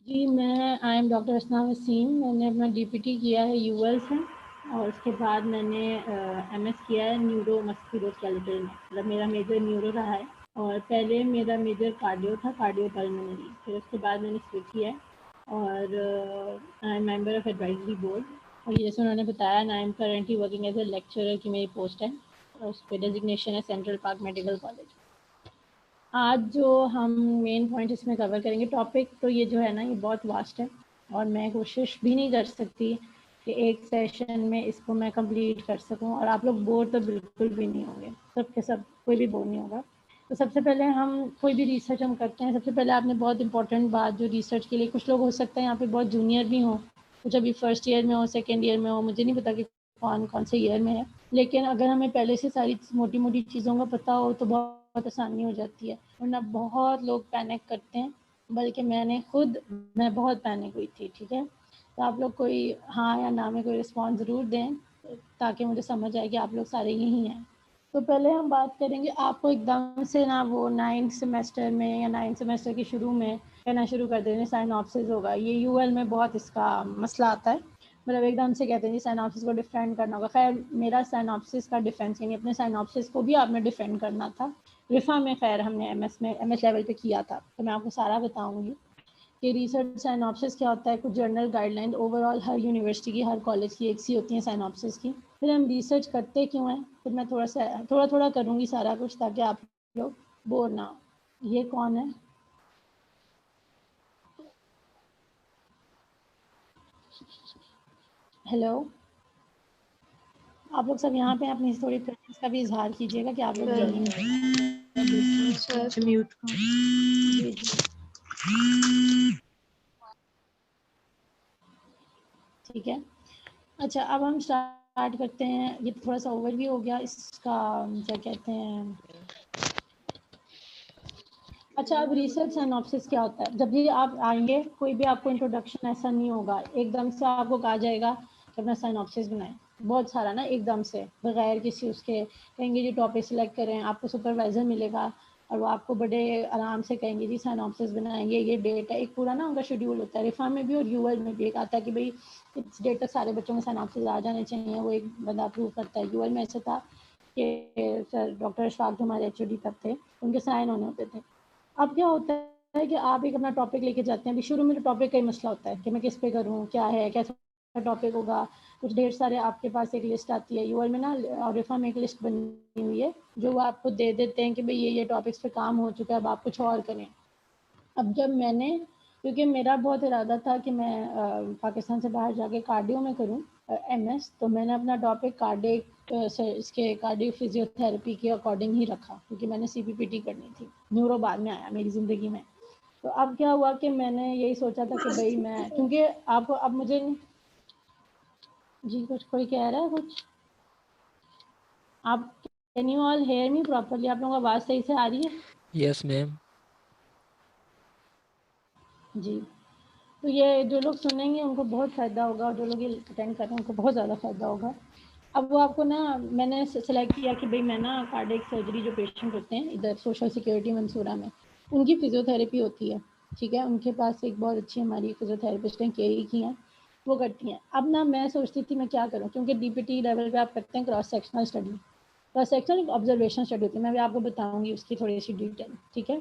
जी, मैं I am doctor असना वसीम। मैंने अपना डीपीटी किया है यूएल से और उसके बाद मैंने एमएस किया है न्यूरो मस्कुलोस्केलेटल में। मतलब मेरा मेजर न्यूरो रहा है और पहले मेरा मेजर कार्डियो था, कार्डियो पल्मोनरी। फिर उसके बाद मैंने स्विच किया और I am member of advisory board. और जैसे उन्होंने बताया I am currently working as a lecturer की मेरी पोस्ट है और उस पर डेजिग्नेशन है सेंट्रल पार्क मेडिकल कॉलेज। आज जो हम मेन पॉइंट इसमें कवर करेंगे टॉपिक, तो ये जो है ना ये बहुत वास्ट है और मैं कोशिश भी नहीं कर सकती कि एक सेशन में इसको मैं कंप्लीट कर सकूं और आप लोग बोर तो बिल्कुल भी नहीं होंगे, सब के सब कोई भी बोर नहीं होगा। तो सबसे पहले हम कोई भी रिसर्च हम करते हैं, सबसे पहले आपने बहुत इंपॉर्टेंट बात जो रिसर्च के लिए, कुछ लोग हो सकता है यहाँ पे बहुत जूनियर भी हो, कुछ अभी फर्स्ट ईयर में हो, सेकेंड ईयर में हो, मुझे नहीं पता कि कौन कौन से ईयर में है, लेकिन अगर हमें पहले से सारी मोटी मोटी चीज़ों का पता हो तो बहुत आसानी हो जाती है। वरना बहुत लोग पैनिक करते हैं, बल्कि मैं बहुत पैनिक हुई थी। ठीक है, तो आप लोग कोई हाँ या ना में कोई रिस्पॉन्स ज़रूर दें ताकि मुझे समझ आए कि आप लोग सारे यही हैं। तो पहले हम बात करेंगे, आपको एकदम से ना वो 9th सेमेस्टर में या 9th सेमेस्टर के शुरू में कहना शुरू कर देंगे साइनॉप्सिस होगा। ये यूएल में बहुत इसका मसला आता है, मतलब एकदम से कहते हैं जी साइनॉप्सिस को डिफेंड करना होगा। खैर मेरा साइनॉप्सिस का डिफेंस यानी अपने साइनॉप्सिस को भी आपने डिफेंड करना था। रिफा में खैर हमने एमएस लेवल पे किया था, तो मैं आपको सारा बताऊंगी कि रिसर्च साइनॉप्सिस क्या होता है, कुछ जर्नल गाइडलाइन ओवरऑल हर यूनिवर्सिटी की, हर कॉलेज की एक सी होती है साइनॉप्सिस की। फिर हम रिसर्च करते क्यों हैं, फिर मैं थोड़ा थोड़ा करूँगी सारा कुछ ताकि आप लोग बोर ना हो। ये कौन है? हेलो, आप लोग सब यहाँ पे अपनी थोड़ी प्रेजेंस का भी इजहार कीजिएगा कि आप लोग यहीं हैं। सर म्यूट जी जी ठीक है। अच्छा, अब हम स्टार्ट करते हैं। ये थोड़ा सा ओवरव्यू हो गया इसका, क्या कहते हैं। अच्छा, अब रिसर्च सिनॉप्सिस क्या होता है? जब भी आप आएंगे कोई भी आपको इंट्रोडक्शन ऐसा नहीं होगा, एकदम से आपको कहा जाएगा कि अपना सिनॉप्सिस बनाएं। बहुत सारा ना एकदम से बगैर किसी उसके कहेंगे जी टॉपिक सिलेक्ट करें, आपको सुपरवाइजर मिलेगा और वो आपको बड़े आराम से कहेंगे जी सिनॉप्सिस बनाएंगे, ये डेट है। एक पूरा ना उनका शेड्यूल होता है, रिफा में भी और यूएल में भी एक आता है कि भाई इस डेट तक सारे बच्चों में सिनॉप्सिस आ जाने चाहिए। वो एक बंदा अप्रूव करता है। यूएल में ऐसा था कि सर डॉक्टर अशफाक जो हमारे एचओडी तब थे, उनके साइन होने होते थे। अब क्या होता है कि आप एक अपना टॉपिक लेके जाते हैं। अभी शुरू में तो टॉपिक का ही मसला होता है कि मैं किस पे करूँ, क्या है, कैसा टॉपिक होगा। कुछ ढेर सारे आपके पास एक लिस्ट आती है यूएल में ना, और रिफा में एक लिस्ट बनी हुई है जो वो आपको दे देते हैं कि भाई ये टॉपिक्स पे काम हो चुका है, अब आप कुछ और करें। अब जब मैंने, क्योंकि मेरा बहुत इरादा था कि मैं पाकिस्तान से बाहर जाके कार्डियो में करूँ एमएस, तो मैंने अपना टॉपिक कार्डिक इसके कार्डियो फिजियोथेरेपी के अकॉर्डिंग ही रखा, क्योंकि मैंने सीपीपीटी करनी थी। न्यूरो बाद में आया मेरी ज़िंदगी में। तो अब क्या हुआ कि मैंने यही सोचा था कि भाई मैं, क्योंकि आपको अब मुझे जी कुछ कोई कह रहा है कुछ, आप can you all hear me properly? आप लोगों को आवाज़ सही से आ रही है? Yes ma'am. जी, तो ये जो लोग सुनेंगे उनको बहुत फ़ायदा होगा और जो लोग ये अटेंड कर रहे हैं उनको बहुत ज़्यादा फ़ायदा होगा। अब वो आपको ना, मैंने सेलेक्ट किया कि भाई मैं ना कार्डियक सर्जरी जो पेशेंट होते हैं इधर सोशल सिक्योरिटी मंसूरा में, उनकी फिजियोथेरेपी होती है। ठीक है, उनके पास एक बहुत अच्छी हमारी फिजियोथेरेपिस्ट हैं, केई की हैं, वो करती हैं। अब ना मैं सोचती थी मैं क्या करूँ, क्योंकि डीपीटी लेवल पे आप करते हैं cross sectional study, cross sectional observation study होती है। मैं भी आपको बताऊँगी उसकी थोड़ी सी डिटेल। ठीक है,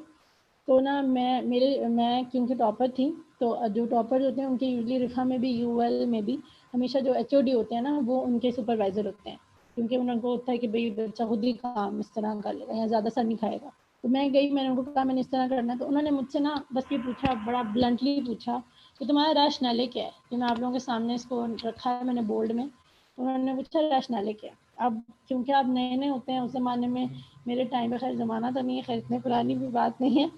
तो ना मैं क्योंकि टॉपर थी, तो जो टॉपर होते हैं उनके यूजली रिफा में भी यूएल में भी हमेशा जो एचओडी होते हैं ना वो उनके सुपरवाइजर होते हैं, क्योंकि उनको होता है कि भाई बच्चा खुद ही काम इस तरह कर लेगा या ज़्यादा सर नहीं खाएगा। तो मैं गई, मैंने उनको कहा मैंने इस तरह करना है, तो उन्होंने मुझसे ना बस ये पूछा, बड़ा ब्लंटली पूछा कि तुम्हारा रैशनैले क्या है। कि मैं आप लोगों के सामने इसको रखा है मैंने बोर्ड में। उन्होंने पूछा रैशनैले क्या है। अब क्योंकि आप नए नए होते हैं, उस ज़माने में, मेरे टाइम पे खैर ज़माना तो नहीं है, खैर इतनी पुरानी भी बात नहीं है,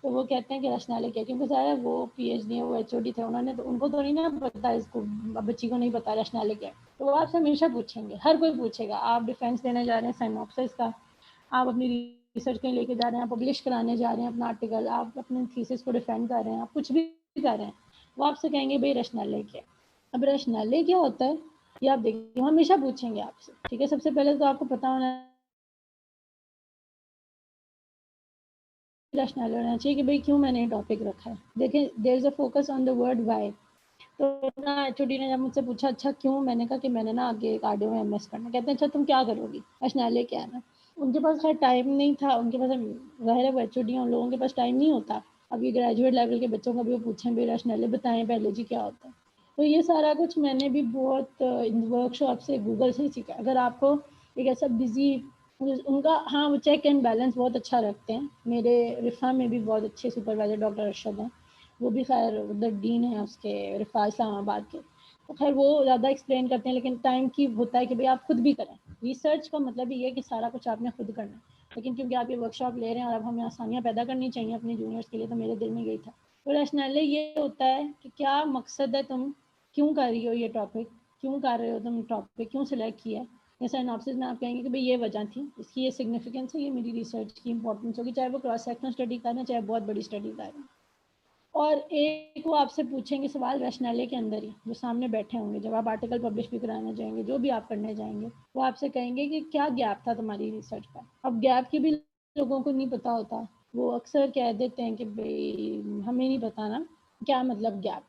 तो वो कहते हैं कि रचनालय क्या, क्योंकि सारा वो पीएचडी है, वो एचओडी थे, उन्होंने तो उनको तो नहीं ना पता, इसको बच्ची को नहीं पता रचनालय क्या। तो वो आपसे हमेशा पूछेंगे, हर कोई पूछेगा। आप डिफेंस देने जा रहे हैं साइनॉप्सिस का, आप अपनी रिसर्च कहीं लेके जा रहे हैं, आप पब्लिश कराने जा रहे हैं अपना आर्टिकल, आप अपने थीसिस को डिफेंड कर रहे हैं, आप कुछ भी कर रहे हैं, वो आपसे कहेंगे भाई रचनालय क्या। अब रचनालय क्या होता है ये आप देखिए, हमेशा पूछेंगे आपसे। ठीक है, सबसे पहले तो आपको पता होना रैशनल होना चाहिए कि भाई क्यों मैंने ये टॉपिक रखा है। देखें, there is a focus on the word why. तो ना एचओडी ने जब मुझसे पूछा अच्छा क्यों, मैंने कहा कि मैंने ना आगे कार्डियो में एमएस करना। कहते हैं अच्छा तुम क्या करोगी, रैशनल क्या है ना। उनके पास खैर टाइम नहीं था, उनके पास ज़ाहिर है वो एचओडी हैं, उन लोगों के पास टाइम नहीं होता। अब ये ग्रेजुएट लेवल के बच्चों का भी वो पूछें भाई रैशनल बताएं पहले जी क्या होता है। तो ये सारा कुछ मैंने भी बहुत वर्कशॉप से गूगल से सीखा। अगर आपको एक ऐसा बिजी उनका, हाँ वो चेक एंड बैलेंस बहुत अच्छा रखते हैं। मेरे रिफा में भी बहुत अच्छे सुपरवाइजर डॉक्टर अरशद हैं, वो भी खैर उधर डीन है उसके रिफा इस्लामाबाद के। तो खैर वो ज़्यादा एक्सप्लेन करते हैं, लेकिन टाइम की होता है कि भाई आप खुद भी करें। रिसर्च का मतलब ये है कि सारा कुछ आपने खुद करना है, लेकिन क्योंकि आप ये वर्कशॉप ले रहे हैं और अब हमें आसानियाँ पैदा करनी चाहिए अपने जूनियर्स के लिए, तो मेरे दिल में यही था। तो रैशनैले ये होता है कि क्या मकसद है, तुम क्यों कर रही हो ये टॉपिक, क्यों कर रहे हो तुम टॉपिक, क्यों सिलेक्ट किया है। या साइनॉप्सिस में आप कहेंगे कि भाई ये वजह थी, इसकी ये सिग्निफिकेंस है, ये मेरी रिसर्च की इंपॉर्टेंस होगी, चाहे वो क्रॉस सेक्शनल स्टडी कर रहे हैं, चाहे बहुत बड़ी स्टडी कर रहे हैं। और एक वो आपसे पूछेंगे सवाल रैशनैले के अंदर ही, जो सामने बैठे होंगे, जब आप आर्टिकल पब्लिश भी कराना चाहेंगे, जो भी आप करने जाएंगे, वो आपसे कहेंगे कि क्या गैप था तुम्हारी रिसर्च का। अब गैप की भी लोगों को नहीं पता होता, वो अक्सर कह देते हैं कि भाई हमें नहीं पता ना क्या मतलब गैप।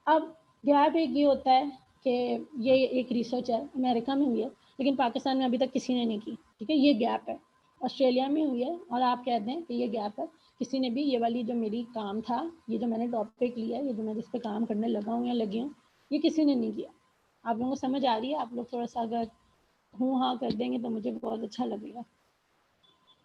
अब गैप एक ये होता है कि ये एक रिसर्च है, अमेरिका में हुई है, लेकिन पाकिस्तान में अभी तक किसी ने नहीं की, ठीक है, ये गैप है। ऑस्ट्रेलिया में हुई है और आप कहते हैं कि ये गैप है, किसी ने भी ये वाली जो मेरी काम था, ये जो मैंने टॉपिक लिया, ये जो मैं जिस पे काम करने लगा हूँ या लगी हूँ, ये किसी ने नहीं किया। आप लोगों को समझ आ रही है? आप लोग थोड़ा सा अगर हूँ हाँ कर देंगे तो मुझे बहुत अच्छा लगेगा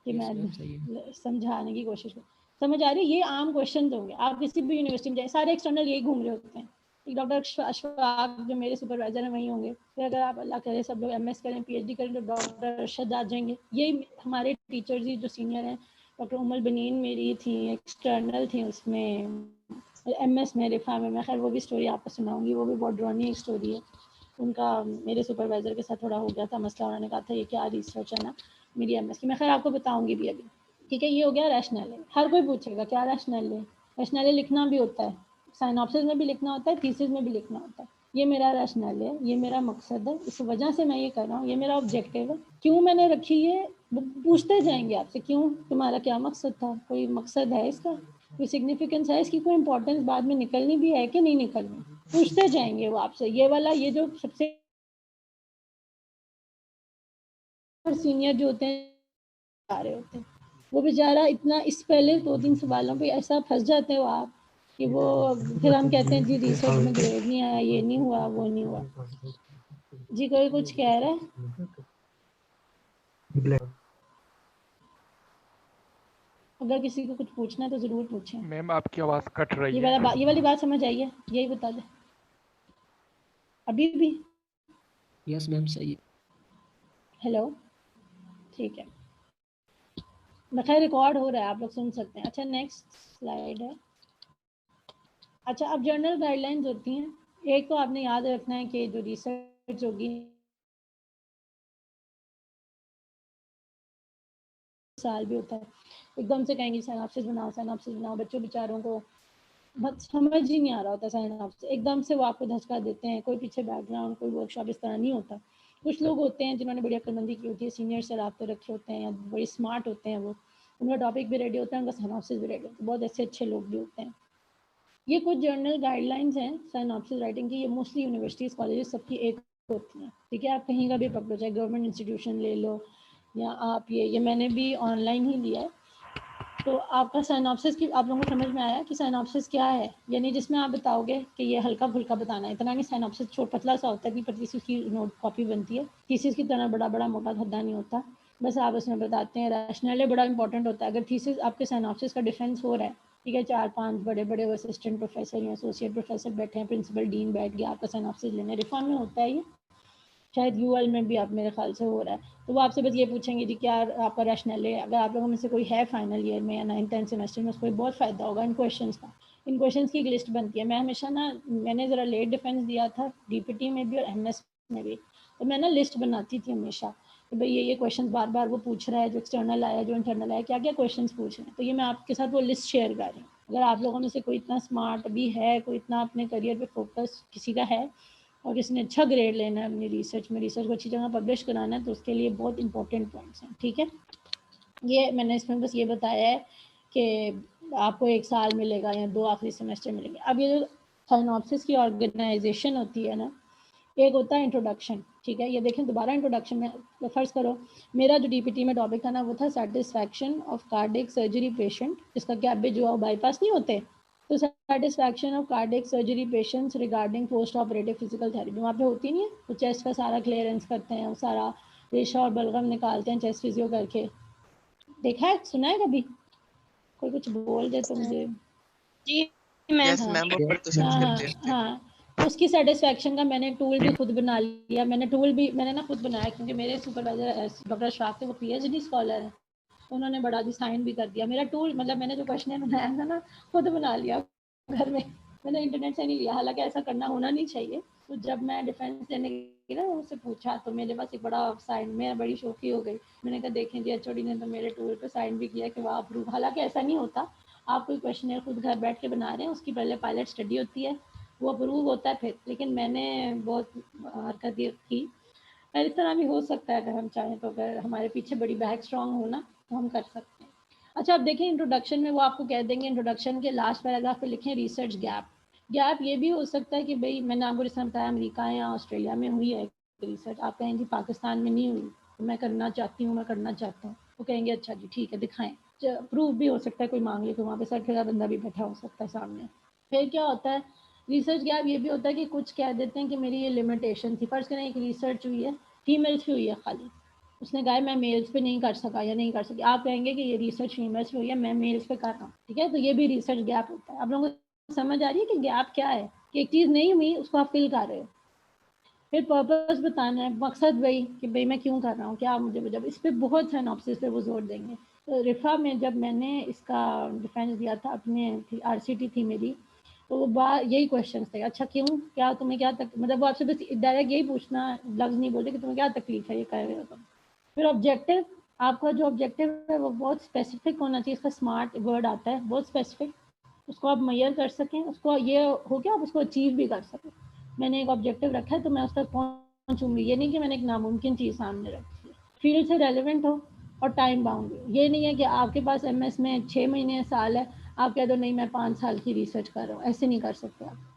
कि मैं समझाने की कोशिश करूँ। समझ आ रही है? ये आम क्वेश्चन होंगे, आप किसी भी यूनिवर्सिटी में जाए, सारे एक्सटर्नल यही घूम रहे होते हैं। एक डॉक्टर अशफाक जो मेरे सुपरवाइजर हैं वही होंगे, फिर अगर आप अल्लाह करे सब लोग एमएस करें, पीएचडी करें, तो डॉक्टर अरशद आ जाएंगे। यही हमारे टीचर्स ही जो सीनियर हैं, डॉक्टर उमल बनीन मेरी थी, एक्सटर्नल थी उसमें, एमएस में रिफा में। मैं खैर वो भी स्टोरी आपको सुनाऊंगी, वो भी बहुत ड्रॉनी एक स्टोरी है। उनका मेरे सुपरवाइज़र के साथ थोड़ा हो गया था मसला, उन्होंने कहा था ये क्या रिसर्च है ना मेरी एमएस की। मैं खैर आपको बताऊंगी भी अभी, ठीक है। ये हो गया रैशनल। हर कोई पूछेगा क्या रैशनल है, रैशनल लिखना भी होता है, साइनॉप्सिस में भी लिखना होता है, थीसिस में भी लिखना होता है। ये मेरा रैशनल है, ये मेरा मकसद है, इस वजह से मैं ये कर रहा हूँ, ये मेरा ऑब्जेक्टिव है। क्यों मैंने रखी है, पूछते जाएंगे आपसे, क्यों, तुम्हारा क्या मकसद था, कोई मकसद है इसका, कोई सिग्निफिकेंस है इसकी, कोई इंपॉर्टेंस बाद में निकलनी भी है कि नहीं निकलनी, पूछते जाएंगे वो आपसे। ये वाला, ये जो सबसे सीनियर जो होते हैं आ रहे होते हैं, वो बेचारा इतना इस पहले 2-3 सवालों पे ऐसा फंस जाते हो आप कि वो फिर हम कहते हैं जी रिसर्च में ग्रेड नहीं आया, ये नहीं हुआ, वो नहीं हुआ। जी कोई कुछ कह रहा है? अगर किसी को कुछ पूछना है तो जरूर पूछें। मैम आपकी आवाज़ कट रही है। ये वाली बात समझ आई है? यही बता दे अभी भी। यस मैम सही है। हेलो, ठीक है, खैर रिकॉर्ड हो रहा है, आप लोग सुन सकते हैं। अच्छा नेक्स्ट स्लाइड है। अच्छा, अब जर्नल गाइडलाइंस होती हैं। एक तो आपने याद रखना है कि जो रिसर्च होगी साल भी होता है, एकदम से कहेंगे साइनॉप्सिस बनाओ, साइनॉप्सिस बनाओ, बच्चों बेचारों को बस समझ ही नहीं आ रहा होता साइनॉप्सिस, एकदम से वो आपको धचका देते हैं। कोई पीछे बैकग्राउंड, कोई वर्कशॉप इस तरह नहीं होता। कुछ लोग होते हैं जिन्होंने बड़ी अक्लमंदी की होती है, सीनियर से रब्ते रखे होते हैं, या बड़ी स्मार्ट होते हैं, वो उनका टॉपिक भी रेडी होता है, उनका साइनॉप्सिस भी रेडी होता है। बहुत ऐसे अच्छे लोग भी होते हैं। ये कुछ जर्नल गाइडलाइंस हैं साइनॉप्सिस राइटिंग की। ये मोस्टली यूनिवर्सिटीज़, कॉलेजेस सबकी एक होती हैं, ठीक है। आप कहीं का भी पकड़ो, चाहे गवर्नमेंट इंस्टीट्यूशन ले लो या आप ये मैंने भी ऑनलाइन ही लिया है। तो आपका साइनॉप्सिस की आप लोगों को समझ में आया कि साइनॉप्सिस क्या है, यानी जिसमें आप बताओगे कि ये हल्का फुल्का बताना है, इतना नहीं। साइनॉप्सिस छोटा पतला सा होता है, इतनी पतली सी उसकी नोट कॉपी बनती है, थीसिस की तरह बड़ा बड़ा मोटा धद्दा नहीं होता। बस आप उसमें बताते हैं। रैशनल बड़ा इंपॉर्टेंट होता है। अगर थीसिस आपके साइनॉप्सिस का डिफेंस हो रहा है, ठीक है, 4-5 बड़े बड़े असिस्टेंट प्रोफेसर या एसोसिएट प्रोफेसर बैठे हैं, प्रिंसिपल डीन बैठ गया, आपका साइनॉप्सिस लेने, रिफॉर्म में होता है ये, शायद यूएल में भी आप मेरे ख्याल से हो रहा है। तो वो आपसे बस ये पूछेंगे जी क्या आपका रैशनल है। अगर आप लोगों में से कोई है फाइनल ईयर में या 9th-10th सेमेस्टर में, उसको बहुत फ़ायदा होगा इन क्वेश्चंस का। इन क्वेश्चंस की एक लिस्ट बनती है। मैं हमेशा ना, मैंने ज़रा लेट डिफेंस दिया था डीपीटी में भी और एमएस में भी, तो मैं ना लिस्ट बनाती थी हमेशा कि भाई ये क्वेश्चन बार बार वो पूछ रहा है, जो एक्सटर्नल आया, जो इंटरनल आया, क्या क्या क्वेश्चन पूछ रहे हैं। तो ये मैं आपके साथ वो लिस्ट शेयर कर रही हूँ। अगर आप लोगों में से कोई इतना स्मार्ट भी है, कोई इतना अपने करियर पे फोकस किसी का है और किसी ने अच्छा ग्रेड लेना है अपनी रिसर्च में, रिसर्च को अच्छी जगह पब्लिश कराना है, तो उसके लिए बहुत इंपॉर्टेंट पॉइंट्स हैं, ठीक है। ये मैंने इसमें बस ये बताया है कि आपको 1 साल मिलेगा या 2 आखिरी सेमेस्टर मिलेंगे। अब ये जो साइनॉप्सिस की ऑर्गेनाइजेशन होती है ना, एक होता है इंट्रोडक्शन, ठीक है। ये देखें दोबारा इंट्रोडक्शन में, तो फ़र्ज़ करो मेरा जो डीपीटी में टॉपिक था ना वो था satisfaction of cardiac surgery patient जिसका कैबेज जो बाईपास नहीं होते, तो satisfaction of cardiac surgery patients regarding post operative physical therapy वहाँ पे होती नहीं है, तो चेस्ट का सारा क्लियरेंस करते हैं, सारा रेशा और बलगम निकालते हैं चेस्ट फिजियो करके। देखा है, सुना है कभी? कोई कुछ बोल दे तो मुझे। जी मैम, वो पर तो सर्च करते हैं। हाँ, उसकी सेटिस्फैक्शन का मैंने टूल भी खुद बना लिया। मैंने ना खुद बनाया क्योंकि मेरे सुपरवाइजर डॉक्टर अशफाक थे, वो पीएचडी स्कॉलर हैं, उन्होंने बड़ा डिजाइन भी कर दिया। मेरा टूल मतलब मैंने जो क्वेश्चन बनाया था ना खुद बना लिया घर में, मैंने इंटरनेट से नहीं लिया, हालांकि ऐसा करना होना नहीं चाहिए। तो जब मैं डिफेंस देने की ना उनसे पूछा तो मेरे पास एक बड़ा साइन, मैं बड़ी शौकी हो गई। मैंने कहा देखें जी एचओडी ने तो मेरे टूल पे साइन भी किया कि वह अप्रूव। हालांकि ऐसा नहीं होता, आप कोई क्वेश्चन खुद घर बैठ के बना रहे हैं, उसकी पहले पायलट स्टडी होती है, वो अप्रूव होता है फिर। लेकिन मैंने बहुत हरकत की, और इस तरह भी हो सकता है अगर हम चाहें तो, अगर हमारे पीछे बड़ी बैक स्ट्रॉन्ग हो ना तो हम कर सकते हैं। अच्छा, अब देखिए इंट्रोडक्शन में वो आपको कह देंगे, इंट्रोडक्शन के लास्ट पैराग्राफ पे लिखें रिसर्च गैप। गैप ये भी हो सकता है कि भाई मैंने आपको जैसे बताया अमेरिका या ऑस्ट्रेलिया में हुई है रिसर्च, आप कहेंगे पाकिस्तान में नहीं हुई, तो मैं करना चाहती हूँ, मैं करना चाहता हूँ, वो कहेंगे अच्छा जी ठीक है दिखाएं। प्रूफ भी हो सकता है, कोई मांग ले तो वहाँ पे सर्टिफिकेट का बंदा भी बैठा हो सकता है सामने। फिर क्या होता है रिसर्च गैप, ये भी होता है कि कुछ कह देते हैं कि मेरी ये लिमिटेशन थी। फर्स्ट करें एक रिसर्च हुई है फीमेल्स पे हुई है खाली, उसने कहा मैं मेल्स पे नहीं कर सका या नहीं कर सकी, आप कहेंगे कि ये रिसर्च फीमेल्स पे हुई है, मैं मेल्स पे कर रहा हूँ, ठीक है। तो ये भी रिसर्च गैप होता है। आप लोगों को समझ आ रही है कि गैप क्या है, कि एक चीज़ नहीं हुई उसको आप फिल कर रहे हो। फिर पर्पस बताना है, मकसद वही कि भाई मैं क्यों कर रहा हूँ, क्या मुझे, जब इस पर बहुत साइनॉप्सिस पे वो जोर देंगे। तो रिफा में जब मैंने इसका डिफेंस दिया था, अपने आरसीटी थी मेरी, तो वो यही क्वेश्चन थे, अच्छा क्यों, क्या तुम्हें क्या मतलब वो आपसे बस डायरेक्ट यही पूछना, लफ्ज़ नहीं बोलते कि तुम्हें क्या तकलीफ है ये कर रहे हो तुम। फिर ऑब्जेक्टिव, आपका जो ऑब्जेक्टिव है वो बहुत स्पेसिफिक होना चाहिए, इसका स्मार्ट वर्ड आता है, बहुत स्पेसिफिक, उसको आप मेजर कर सकें, उसको ये हो गया आप उसको अचीव भी कर सकें। मैंने एक ऑब्जेक्टिव रखा है तो मैं उस तक पहुँचूंगी, ये नहीं कि मैंने एक नामुमकिन चीज़ सामने रखी है। फील्ड से रेलिवेंट हो और टाइम बाउंड हो, ये नहीं है कि आपके पास एमएस में 6 महीने साल है, आप कह दो नहीं मैं 5 साल की रिसर्च कर रहा हूँ, ऐसे नहीं कर सकते आप।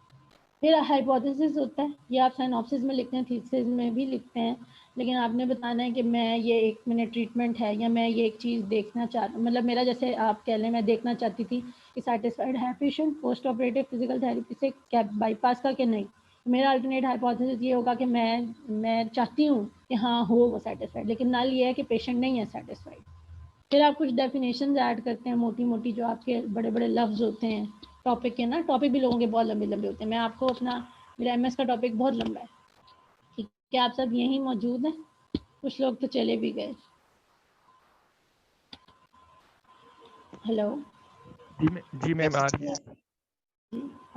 फिर हाइपोथेसिस होता है, ये आप साइनॉप्सिस में लिखते हैं, थीसिस में भी लिखते हैं, लेकिन आपने बताना है कि मैं ये 1 मिनट ट्रीटमेंट है या मैं ये एक चीज़ देखना चाहता, मतलब मेरा जैसे आप कह लें मैं देखना चाहती थी कि सेटिस्फाइड है patient post operative physical therapy से क्या बाईपास का कि नहीं। मेरा अल्टरनेट हाइपोथेसिस ये होगा कि मैं चाहती हूँ कि हाँ हो वो सेटिस्फाइड, लेकिन नल ये है कि पेशेंट नहीं है सेटिस्फाइड। फिर आप कुछ डेफिनेशन ऐड करते हैं मोटी मोटी, जो आपके बड़े बड़े लफ्ज़ होते हैं टॉपिक के ना, टॉपिक भी लोगों के बहुत लंबे लंबे होते हैं। मैं आपको अपना, मेरा एमएस का टॉपिक बहुत लंबा है, ठीक है। आप सब यहीं मौजूद हैं, कुछ लोग तो चले भी गए। हेलो जी मैम आ रही है।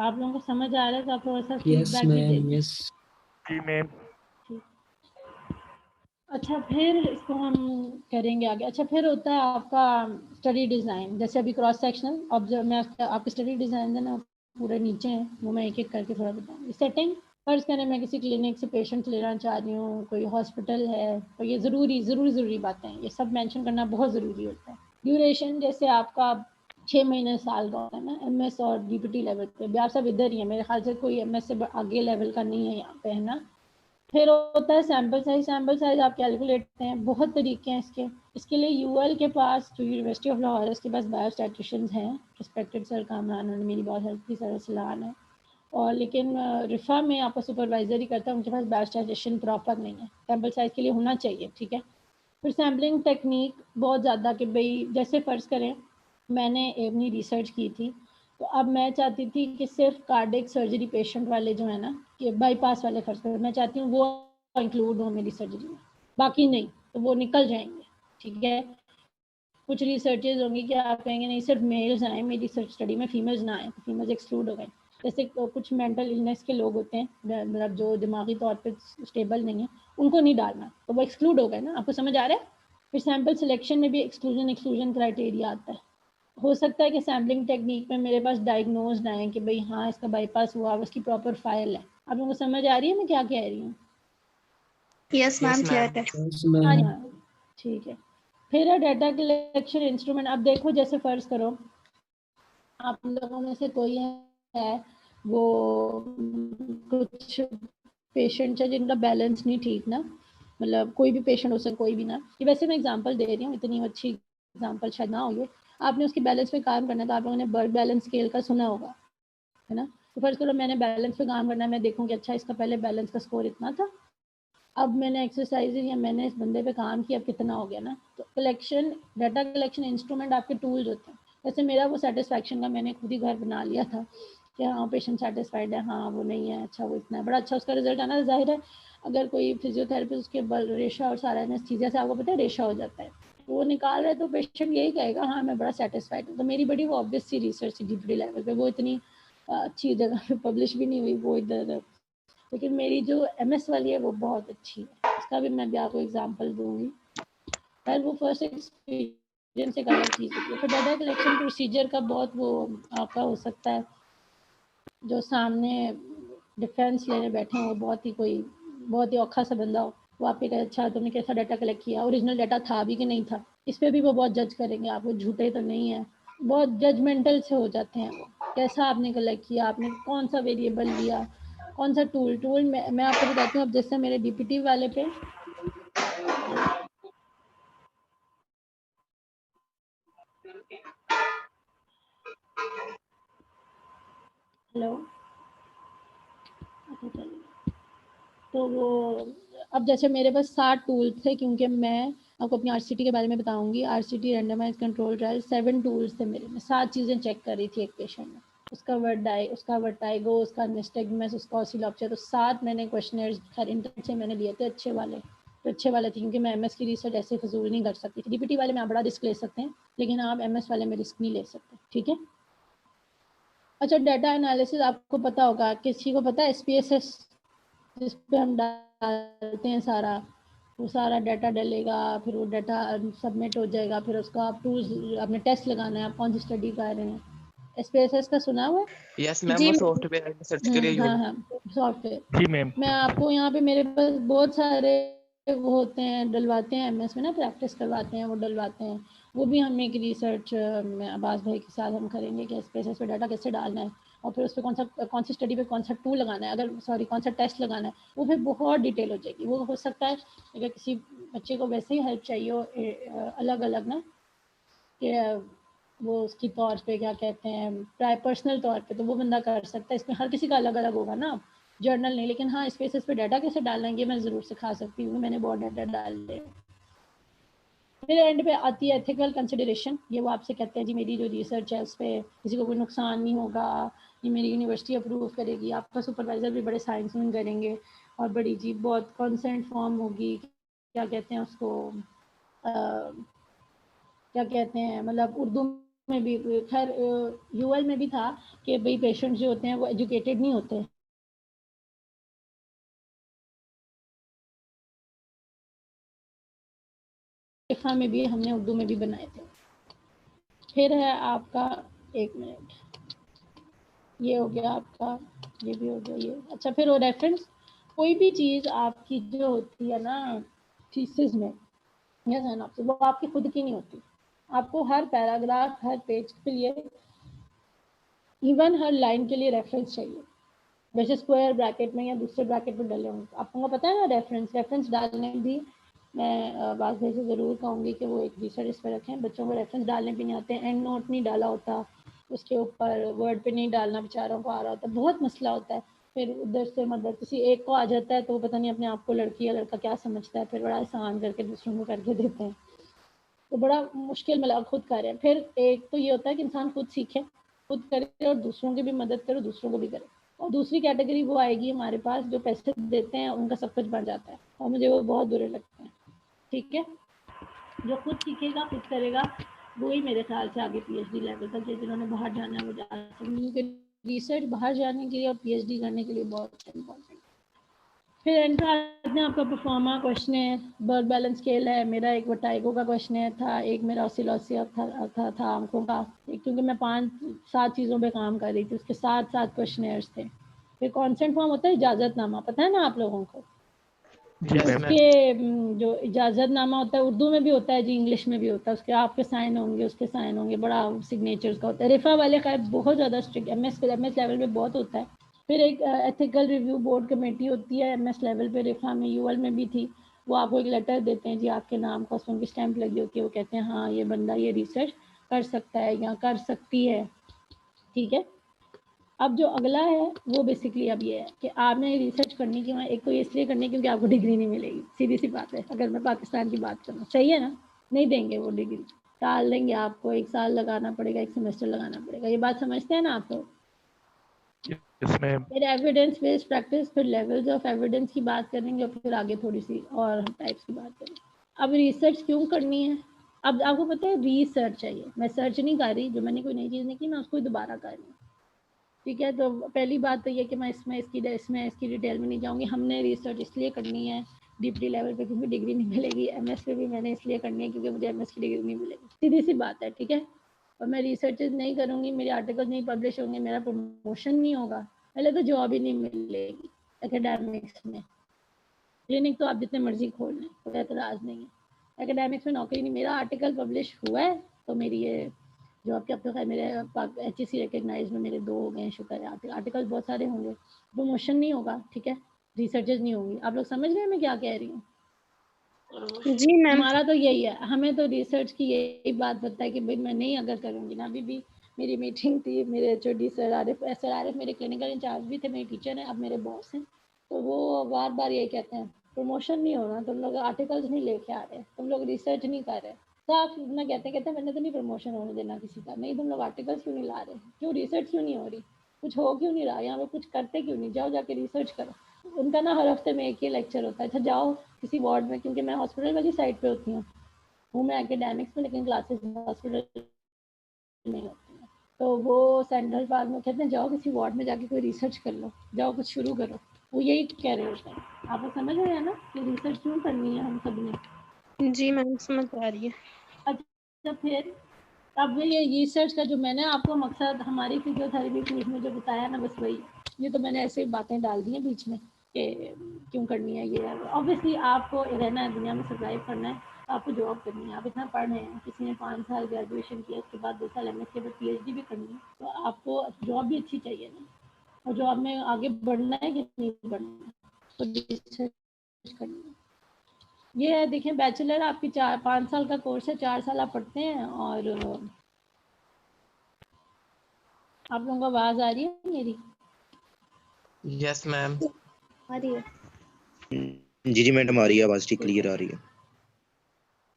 आप लोगों को समझ आ रहा है तो आप थोड़ा सा यस फीडबैक भी मैम, दें। यस जी मैम। अच्छा, फिर इसको हम करेंगे आगे। अच्छा, फिर होता है आपका स्टडी डिज़ाइन, जैसे अभी क्रॉस सेक्शनल ऑब्जर्व, मैं आपकी स्टडी डिज़ाइन है ना पूरे नीचे हैं, वो मैं एक एक करके थोड़ा बताऊँगी। सेटिंग, फर्ज करें मैं किसी क्लिनिक से पेशेंट लेना चाह रही हूँ, कोई हॉस्पिटल है, तो ये ज़रूरी बातें हैं, ये सब मेंशन करना बहुत ज़रूरी होता है। ड्यूरेशन, जैसे आपका 6 महीने साल का होता है ना एमएस और डीपीटी लेवल पे, आप सब इधर ही है मेरे ख्याल से, कोई एमएस से आगे लेवल का नहीं है यहाँ पे, है ना। फिर होता है सैम्पल साइज आप कैलकुलेट करते हैं, बहुत तरीके हैं इसके लिए यूएल के पास, जो यूनिवर्सिटी ऑफ लाहौर है, उसके पास बायोस्टैटिशियंस हैं, रिस्पेक्टेड सर कामरान, उन्होंने मेरी बहुत हेल्प की, सर सलान है। और लेकिन रिफा में आपका सुपरवाइजर ही करता है, उनके पास बायोस्टैटिशियन प्रॉपर नहीं है, सैम्पल साइज के लिए होना चाहिए, ठीक है। फिर सैम्पलिंग टेक्निक बहुत ज़्यादा, कि भाई जैसे फ़र्ज़ करें मैंने अपनी रिसर्च की थी, तो अब मैं चाहती थी कि सिर्फ कार्डियक सर्जरी पेशेंट वाले जो है ना, कि बाईपास वाले फर्ज करें, मैं चाहती हूँ वो इंक्लूड हो मेरी सर्जरी में, बाकी नहीं तो वो निकल जाएंगे, ठीक है। कुछ रिसर्चेज होंगी कि आप कहेंगे नहीं सिर्फ मेल्स आए मेरी रिसर्च स्टडी में, फीमेल्स ना आए, तो फीमेल्स एक्सक्लूड हो गए। जैसे कुछ मेंटल इलनेस के लोग होते हैं, मतलब जो दिमागी तौर पे स्टेबल नहीं है, उनको नहीं डालना, तो वो एक्सक्लूड हो गए ना, आपको समझ आ रहा है। फिर सैम्पल सिलेक्शन में भी एक्सक्लूजन क्राइटेरिया आता है। हो सकता है कि सैम्पलिंग टेक्निक में मेरे पास डायग्नोज आए कि भाई हाँ इसका बाईपास हुआ, उसकी प्रॉपर फाइल है। आप लोगों को समझ आ रही है मैं क्या कह रही हूँ? यस मैम, क्लियर है। Yes ma'am. हाँ, ठीक है। फिर है डाटा कलेक्शन इंस्ट्रूमेंट। अब देखो जैसे फर्ज करो आप लोगों में से कोई है वो कुछ पेशेंट है जिनका बैलेंस नहीं ठीक ना, मतलब कोई भी पेशेंट हो सकता, कोई भी ना, ये वैसे मैं एग्जांपल दे रही हूँ, इतनी अच्छी एग्जांपल शायद ना हो ये। आपने उसके बैलेंस पे काम करना है तो आप लोगों ने बर्ग बैलेंस स्केल का सुना होगा, है ना। तो फर्स्ट करो मैंने बैलेंस पे काम करना है, मैं देखूँ कि अच्छा इसका पहले बैलेंस का स्कोर इतना था, अब मैंने एक्सरसाइज या मैंने इस बंदे पे काम किया, अब कितना हो गया ना। तो कलेक्शन, डाटा कलेक्शन इंस्ट्रूमेंट आपके टूल्स होते हैं। जैसे मेरा वो सेटिस्फैक्शन का मैंने खुद ही घर बना लिया था कि हाँ पेशेंट सेटिस्फाइड है, हाँ वो नहीं है, अच्छा वो इतना है, बड़ा अच्छा उसका रिजल्ट आना। जाहिर है अगर कोई फिजियोथेरेपिस्ट उसके बल रेशा और सारा एनेस्थीसिया से आपको पता है रेशा हो जाता है, वो निकाल रहा है तो पेशेंट यही कहेगा हाँ मैं बड़ा सेटिस्फाइड हूँ। तो मेरी बड़ी वो ऑब्वियस सी रिसर्च डीपीडी लेवल पे, वो इतनी अच्छी जगह पे पब्लिश भी नहीं हुई वो इधर, लेकिन मेरी जो एमएस वाली है वो बहुत अच्छी है। इसका भी मैं भी आपको एग्जांपल दूंगी। खैर वो फर्स्ट एक्सपीरियंस एक अलग चीज़ होती है। फिर डाटा कलेक्शन प्रोसीजर का बहुत वो आपका हो सकता है, जो सामने डिफेंस लेने बैठे हैं वो बहुत ही औखा सा बंदा हो, वो आपके कहे अच्छा तुमने कैसा डाटा कलेक्ट किया, ओरिजिनल डाटा था भी कि नहीं था, इस पर भी वो बहुत जज करेंगे, आप वो झूठे तो नहीं है, बहुत जजमेंटल से हो जाते हैं वो। कैसा आपने कलेक्ट किया, आपने कौन सा वेरिएबल लिया, कौन सा टूल मैं आपको बताती हूँ। अब जैसे मेरे डीपीटी वाले पे हेलो, तो वो अब जैसे मेरे पास 7 टूल थे, क्योंकि मैं आपको अपनी आरसीटी के बारे में बताऊंगी। RCT randomize control trial, 7 tools थे मेरे में, 7 चीज़ें चेक कर रही थी एक पेशेंट में, उसका वर्डाई, उसका वर्टाइगो, उसका निस्टेगमस, उसका ऑसिलोप्सिया। तो 7 मैंने क्वेश्चनर्स खैर इंटरनेट से मैंने लिए थे, अच्छे वाले तो अच्छे वाले थे, क्योंकि मैं एमएस की रिसर्च ऐसे फजूल नहीं कर सकती थी। डीपीटी वाले में आप बड़ा रिस्क ले सकते हैं, लेकिन आप एमएस वाले में रिस्क नहीं ले सकते, ठीक है। अच्छा डाटा एनालिसिस आपको पता होगा, किसी को पता है एसपीएसएस जिस पे हम डालते हैं सारा, वो सारा डाटा डलेगा, फिर वो डाटा सबमिट हो जाएगा, फिर उसका आप टूल्स अपने टेस्ट लगाना है, आप कौन सी स्टडी कर रहे हैं। एसपीएसएस का सुना हुआ है? यस मैम, वो सॉफ्टवेयर सर्च के लिए हाँ यूज। हाँ सॉफ्टवेयर। जी मैम। मैं आपको यहाँ पे मेरे पास बहुत सारे वो होते हैं, डलवाते हैं एमएस में ना, प्रैक्टिस करवाते हैं, वो डलवाते हैं। वो भी हम एक रिसर्च में अब्बास भाई के साथ हम करेंगे कि एसपीएसएस पे डाटा कैसे डालना है, और फिर उस पर कौन सी स्टडी पे कौन सा टूल लगाना है, अगर सॉरी कौन सा टेस्ट लगाना है, वो फिर बहुत डिटेल हो जाएगी। वो हो सकता है अगर किसी बच्चे को वैसे ही हेल्प चाहिए हो अलग अलग ना, कि वो उसकी तौर पे क्या कहते हैं पर्सनल तौर पे, तो वो बंदा कर सकता है। इसमें हर किसी का अलग अलग होगा ना, जर्नल नहीं, लेकिन हाँ स्पेसेस पे डाटा कैसे डालना है ये मैं ज़रूर सिखा सकती हूँ, मैंने बहुत डाटा डाल लिया। फिर एंड पे आती है एथिकल कंसिडरेशन। ये वो आपसे कहते हैं जी मेरी जो रिसर्च है उस पर किसी को कोई नुकसान नहीं होगा, ये मेरी यूनिवर्सिटी अप्रूव करेगी, आपका सुपरवाइज़र भी बड़े साइंस में करेंगे, और बड़ी जी बहुत कॉन्सेंट फॉर्म होगी, क्या कहते हैं उसको क्या कहते हैं, मतलब उर्दू में भी, खैर यूएल में भी था कि भाई पेशेंट्स जो होते हैं वो एजुकेटेड नहीं होते, इफ़ा में भी हमने उर्दू में भी बनाए थे। फिर है आपका, एक मिनट, ये हो गया आपका, ये भी हो गया ये। अच्छा फिर वो रेफरेंस, कोई भी चीज़ आपकी जो होती है ना थीसिस में या साइनॉप्सिस, वो आपकी खुद की नहीं होती, आपको हर पैराग्राफ हर पेज के लिए, इवन हर लाइन के लिए रेफरेंस चाहिए, वैसे स्क्वायर ब्रैकेट में या दूसरे ब्रैकेट में डले होंगे। आपको पता है ना रेफरेंस डालने भी मैं बात भाई से ज़रूर कहूँगी कि वो एक रिसर्च इस पर रखें। बच्चों को रेफरेंस डालने भी नहीं आते, एंड नोट नहीं डाला होता, उसके ऊपर वर्ड पे नहीं डालना बेचारों को आ रहा होता, बहुत मसला होता है। फिर उधर से मतलब किसी एक को आ जाता है तो पता नहीं अपने आप को लड़की या लड़का क्या समझता है, फिर बड़ा आसान करके दूसरों को करके देते हैं, तो बड़ा मुश्किल, मतलब खुद करें। फिर एक तो ये होता है कि इंसान खुद सीखे, खुद करे और दूसरों की भी मदद करे, दूसरों को भी करे। और दूसरी कैटेगरी वो आएगी हमारे पास जो पैसे देते हैं, उनका सब कुछ बन जाता है, और मुझे वो बहुत बुरे लगते हैं, ठीक है। जो खुद सीखेगा खुद करेगा वही मेरे ख्याल से आगे पीएचडी लेवल तक, जिन्होंने बाहर जाना है वो जा सकते हैं, क्योंकि रिसर्च बाहर जाने के लिए और पीएचडी करने के लिए बहुत इम्पोर्टेंट। फिर एंड में आपका परफॉर्मा क्वेश्चन है, बर्ग बैलेंस स्केल है, मेरा एक वर्टाइगो का क्वेश्चन था, एक मेरा ऑसिलोसिया था आंखों का, क्योंकि मैं 5-7 चीज़ों पे काम कर रही थी, उसके 7 क्वेश्चनर्स थे। फिर कॉन्सेंट फॉर्म होता है इजाज़तनामा, पता है ना आप लोगों को, जी मैम। उसके जो इजाज़तनामा होता है उर्दू में भी होता है जी, इंग्लिश में भी होता है, उसके आपके साइन होंगे, उसके साइन होंगे, बड़ा सिग्नेचर्स का होता है। रिफा वाले खैर बहुत ज़्यादा स्ट्रिक्ट, एमएस लेवल पे बहुत होता है। फिर एक एथिकल रिव्यू बोर्ड कमेटी होती है एमएस लेवल पे, रिफा में यूएल में भी थी। वो आपको एक लेटर देते हैं जी आपके नाम का, उसमें उनकी स्टैंप लगी होती है, वो कहते हैं हाँ ये बंदा ये रिसर्च कर सकता है या कर सकती है, ठीक है। अब जो अगला है वो बेसिकली अब ये है कि आपने रिसर्च करनी क्यों है। एक तो इसलिए करनी क्योंकि आपको डिग्री नहीं मिलेगी, सीधी सी बात है। अगर मैं पाकिस्तान की बात करूँ, सही है ना, नहीं देंगे वो डिग्री, टाल देंगे आपको, 1 साल लगाना पड़ेगा, 1 सेमेस्टर लगाना पड़ेगा। ये बात समझते हैं ना आप लोग? Yes ma'am. फिर एविडेंस बेस्ड प्रैक्टिस, फिर लेवल्स ऑफ एविडेंस की बात करेंगे, और फिर आगे थोड़ी सी और टाइप्स की बात करेंगे। अब रिसर्च क्यों करनी है? अब आपको पता है रिसर्च चाहिए, मैं सर्च नहीं कर रही, जो मैंने कोई नई चीज़ नहीं की मैं उसको दोबारा कर रही हूँ, ठीक है। तो पहली बात तो ये कि मैं इसमें इसकी डिटेल में नहीं जाऊंगी। हमने रिसर्च इसलिए करनी है डीपी लेवल पे क्योंकि डिग्री नहीं मिलेगी, एमएस पे भी मैंने इसलिए करनी है क्योंकि मुझे एमएस की डिग्री नहीं मिलेगी, सीधी सी बात है, ठीक है। और मैं रिसर्च नहीं करूंगी, मेरे आर्टिकल नहीं पब्लिश होंगे, मेरा प्रमोशन नहीं होगा, पहले तो जॉब ही नहीं मिलेगी एकेडमिक्स में। क्लिनिक तो आप जितने मर्जी खोल लें, कोई एतराज़ नहीं है, एकेडमिक्स में नौकरी नहीं। मेरा आर्टिकल पब्लिश हुआ है तो मेरी ये जॉब के, अब तो खैर मेरे HEC रिकग्नाइज में मेरे 2 हो गए हैं, शुक्र है। आर्टिकल बहुत सारे होंगे, प्रमोशन नहीं होगा, ठीक है, रिसर्चेज नहीं होंगी। आप लोग समझ रहे हैं मैं क्या कह रही हूँ? जी मैम। हमारा तो यही है, हमें तो रिसर्च की यही बात पता है कि भाई मैं नहीं अगर करूँगी ना, अभी भी मेरी मीटिंग थी, मेरे HOD सर आरिफ मेरे क्लिनिकल इंचार्ज भी थे, मेरे टीचर हैं, अब मेरे बॉस हैं, तो वो बार बार यही कहते हैं प्रमोशन नहीं हो रहा, तुम लोग आर्टिकल्स नहीं लेके आ रहे, तुम लोग रिसर्च नहीं कर रहे। साफ ना कहते मैंने तो नहीं प्रमोशन होने देना किसी का, नहीं तुम लोग आर्टिकल्स क्यों नहीं ला रहे, क्यों रिसर्च क्यों नहीं हो रही, कुछ हो क्यों नहीं रहा, यहाँ पे कुछ करते क्यों नहीं, जाओ जाके रिसर्च करो। उनका ना हर हफ्ते में एक ही लेक्चर होता है, अच्छा जाओ किसी वार्ड में, क्योंकि मैं हॉस्पिटल वाली साइड पे होती हूँ मैं एकेडमिक्स में, लेकिन क्लासेस हॉस्पिटल नहीं होती हैं। तो वो सेंट्रल पार्क में कहते हैं जाओ किसी वार्ड में जाके कोई रिसर्च कर लो, जाओ कुछ शुरू करो, वो यही कह रहे होते हैं। आप लोग समझ रहे हैं ना कि रिसर्च क्यों करनी है हम सब ने? जी मैम समझ आ रही है। अच्छा फिर अब ये रिसर्च का जो मैंने आपको मकसद हमारी फिजियोथेरेपी फील्ड में जो बताया ना, बस वही, ये तो मैंने ऐसे बातें डाल दी हैं बीच में कि क्यों करनी है ये। ऑब्वियसली आपको रहना है दुनिया में, सर्वाइव करना है, तो आपको जॉब करनी है। आप इतना पढ़ रहे हैं, किसी ने 5 साल ग्रेजुएशन किया, उसके बाद 2 साल एमएस के बाद PhD भी करनी है, तो आपको जॉब भी अच्छी चाहिए ना, और जॉब में आगे बढ़ना है कि नहीं बढ़ना है, तो रिसर्च करनी है। ये है, देखें बैचलर आपकी 4-5 साल का कोर्स है, 4 साल आप पढ़ते हैं। और आप लोगों को आवाज आ रही है मेरी? Yes ma'am. आ रही है। जी जी मैडम आ रही है, आवाज ठीक क्लियर आ रही है।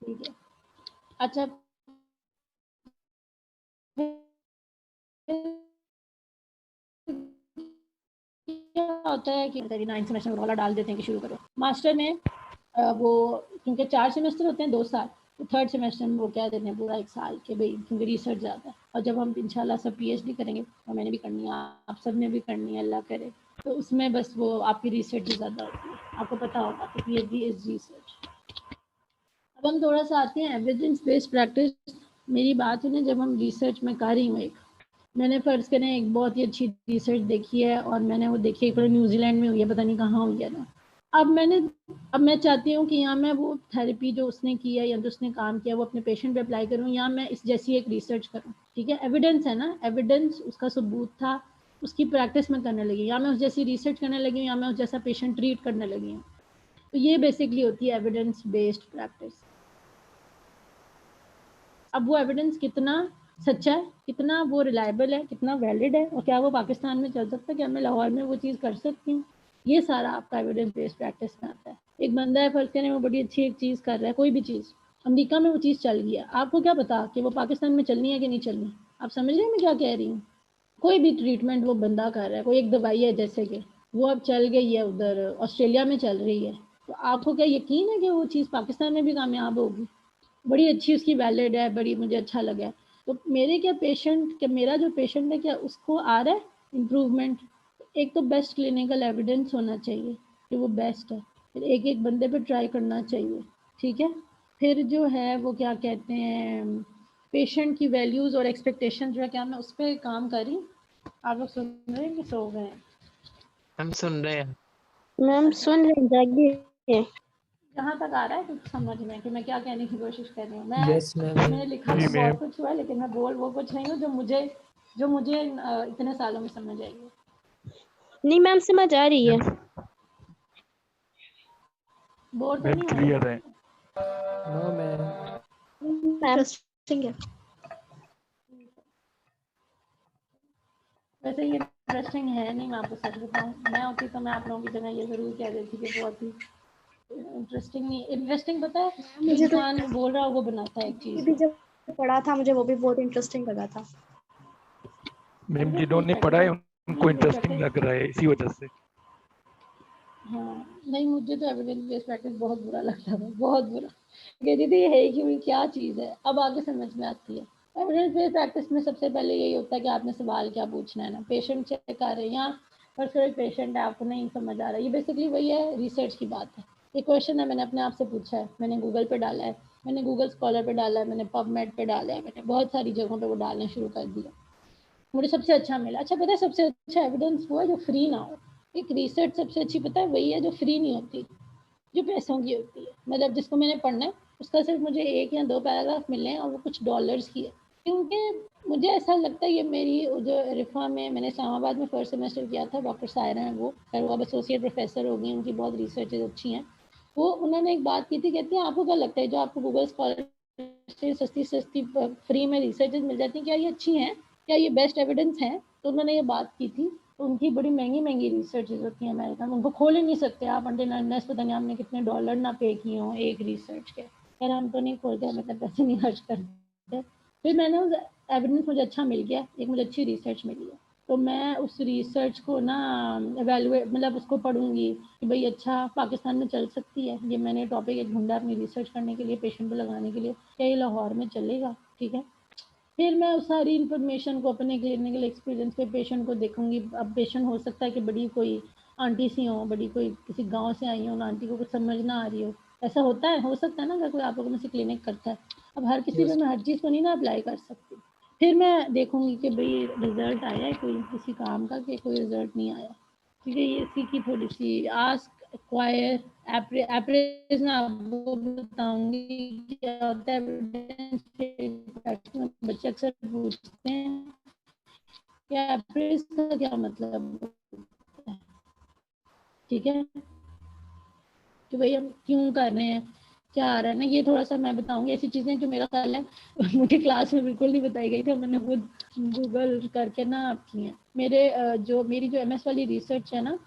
ठीक है, अच्छा क्या होता है कि 9 सेमेस्टर में वाला डाल देते हैं कि शुरू करो। मास्टर में वो क्योंकि 4 सेमेस्टर होते हैं 2 साल, तो 3rd सेमेस्टर में वो क्या देते हैं पूरा 1 साल के भाई, क्योंकि रिसर्च ज़्यादा है। और जब हम इंशाल्लाह सब PhD करेंगे, और मैंने भी करनी है, आप सब ने भी करनी है अल्लाह करे, तो उसमें बस वो आपकी रिसर्च ज़्यादा होती है, आपको पता होगा कि PhD इज रिसर्च। अब हम थोड़ा सा आते हैं एविडेंस बेस्ड प्रैक्टिस। मेरी बात है ना, जब हम रिसर्च में कर रही हूँ, एक मैंने फ़र्ज़ करें एक बहुत ही अच्छी रिसर्च देखी है, और मैंने वो देखी है न्यूजीलैंड में हुई है, पता नहीं कहाँ हुई है ना। अब मैं चाहती हूँ कि यहाँ मैं वो थेरेपी जो उसने की है या जो उसने काम किया वो अपने पेशेंट पे अप्लाई करूँ, या मैं इस जैसी एक रिसर्च करूँ, ठीक है। एविडेंस है ना, एविडेंस उसका सबूत था, उसकी प्रैक्टिस में करने लगी, या मैं उस जैसी रिसर्च करने लगी हूँ, या मैं उस जैसा पेशेंट ट्रीट करने लगी हूँ। तो ये बेसिकली होती है एविडेंस बेस्ड प्रैक्टिस। अब वो एविडेंस कितना सच्चा है, कितना वो रिलायबल है, कितना वैलिड है, और क्या वो पाकिस्तान में चल सकता है, क्या मैं लाहौर में वो चीज़ कर सकती हूँ, ये सारा आपका एविडेंस बेस्ड प्रैक्टिस में आता है। एक बंदा है फर्ज करें वो बड़ी अच्छी एक चीज़ कर रहा है, कोई भी चीज़, अमेरिका में वो चीज़ चल गई है, आपको क्या पता कि वो पाकिस्तान में चलनी है कि नहीं चलनी? आप समझ रहे हैं मैं क्या कह रही हूँ? कोई भी ट्रीटमेंट वो बंदा कर रहा है, कोई एक दवाई है जैसे कि वो अब चल गई है, उधर ऑस्ट्रेलिया में चल रही है, तो आपको क्या यकीन है कि वो चीज़ पाकिस्तान में भी कामयाब होगी? बड़ी अच्छी उसकी वैलिड है, बड़ी मुझे अच्छा लगा है। तो मेरे क्या पेशेंट, क्या मेरा जो पेशेंट है क्या उसको आ रहा है इम्प्रूवमेंट? एक तो बेस्ट क्लिनिकल एविडेंस होना चाहिए कि वो बेस्ट है, फिर एक एक बंदे पे ट्राई करना चाहिए, ठीक है। फिर जो है वो क्या कहते हैं, पेशेंट की वैल्यूज़ और एक्सपेक्टेशन जो है, क्या मैं उस पर काम करी? आप लोग सुन रहे हैं कि सो गए हैं? हम सुन रहे हैं। मैम सुन रहे हैं, जागिए। जहाँ तक आ रहा है कुछ समझ में कि मैं क्या कहने की कोशिश कर रही हूँ। मैं यस मैम। मैंने लिखा तो बहुत कुछ हुआ है, लेकिन मैं बोल वो कुछ नहीं हूँ जो मुझे इतने सालों में समझ आएगी। नहीं मैम समझ आ रही है। बोर तो मैम नहीं हो क्लियर है। No ma'am. इंटरेस्टिंग है। वैसे ये इंटरेस्टिंग है नहीं, मैं आपको सच बताऊँ, मैं होती तो मैं आप लोगों की जगह ये जरूर कह देती कि बहुत ही इंटरेस्टिंग नहीं। इंटरेस्टिंग पता है, मुझे तो इंसान बोल रहा है वो बनाता है एक ये चीज। भी जब पढ़ा था मुझे वो भी बहुत इंटरेस्टिंग लगा था। मैम जिन्होंने पढ़ा है उनको इंटरेस्टिंग लग रहा है इसी वजह से। हाँ नहीं, मुझे तो एविडेंस बेस्ड प्रैक्टिस बहुत बुरा लगता है, बहुत बुरा। कहती थी है कि क्या चीज़ है, अब आगे समझ में आती है। एविडेंस बेस्ड प्रैक्टिस में सबसे पहले यही होता है कि आपने सवाल क्या पूछना है ना, पेशेंट चेक कर रहे हैं यहाँ पर, फिर पेशेंट है आपको नहीं समझ आ रहा है, ये बेसिकली वही है, रिसर्च की बात है। ये क्वेश्चन है मैंने अपने आप से पूछा है, मैंने गूगल पे डाला है, मैंने गूगल स्कॉलर पे डाला है, मैंने पबमेड पे डाला है, मैंने बहुत सारी जगहों पे वो डालना शुरू कर दिया, मुझे सबसे अच्छा मिला। अच्छा पता है सबसे अच्छा एविडेंस वो है जो फ्री ना हो। एक रिसर्च सबसे अच्छी पता है वही है जो फ्री नहीं होती, जो पैसों की होती है। मतलब जिसको मैंने पढ़ना है उसका सिर्फ मुझे 1 या 2 पैराग्राफ मिले हैं और वो कुछ डॉलर्स की है, क्योंकि मुझे ऐसा लगता है ये मेरी जो रिफा में मैंने इस्लामाबाद में फर्स्ट सेमेस्टर किया था, डॉक्टर सायरा हैं वो, खैर वो अब एसोसिएट प्रोफेसर हो गई, उनकी बहुत रिसर्च अच्छी हैं। वो उन्होंने एक बात की थी, कहती है आपको क्या लगता है जो आपको गूगल स्कॉलर से सस्ती सस्ती फ्री में रिसर्चेज मिल जाती हैं, क्या ये अच्छी हैं, क्या ये बेस्ट एविडेंस है? तो उन्होंने ये बात की थी। तो उनकी बड़ी महंगी महंगी रिसर्चेज होती हैं अमेरिका में, उनको खोल ही नहीं सकते आप अंडे अनलेस पता नहीं आपने कितने डॉलर ना पे किए हों एक रिसर्च के। खैर हम तो नहीं खोलते, हमें तो पैसे नहीं खर्च करते। फिर मैंने उस एविडेंस मुझे अच्छा मिल गया, एक मुझे अच्छी रिसर्च मिली है, तो मैं उस रिसर्च को ना एवेलुएट मतलब उसको पढ़ूंगी कि भाई अच्छा पाकिस्तान में चल सकती है ये, मैंने टॉपिक एक ढूंढा अपनी रिसर्च करने के लिए, पेशेंट को लगाने के लिए, क्या ये लाहौर में चलेगा, ठीक है। फिर मैं उस सारी इन्फॉर्मेशन को अपने क्लिनिकल एक्सपीरियंस पे पेशेंट को देखूंगी। अब पेशेंट हो सकता है कि बड़ी कोई आंटी सी हो, बड़ी कोई किसी गांव से आई हो, आंटी को कुछ समझ ना आ रही हो, ऐसा होता है, हो सकता है ना, अगर कोई आप लोगों में से क्लिनिक करता है। अब हर किसी पे मैं हर चीज़ को नहीं ना अप्लाई कर सकती। फिर मैं देखूंगी कि भाई रिजल्ट आया है कोई किसी काम का कि कोई रिजल्ट नहीं आया, ठीक है। ये इसी की थोड़ी सी आस्क एक्वायर एप्रेज ना आपको बताऊंगी क्या होता है एविडेंस बेस्ड। बच्चे अक्सर पूछते हैं कि एप्रेज का क्या मतलब होता है, ठीक है, कि भाई हम क्यों कर रहे हैं, क्या आ रहा है ना, ये थोड़ा सा मैं बताऊंगी। ऐसी चीज़ें जो मेरा ख्याल है मुझे क्लास में बिल्कुल नहीं बताई गई थी, मैंने खुद गूगल करके ना आप की हैं। मेरी जो MS वाली रिसर्च है ना,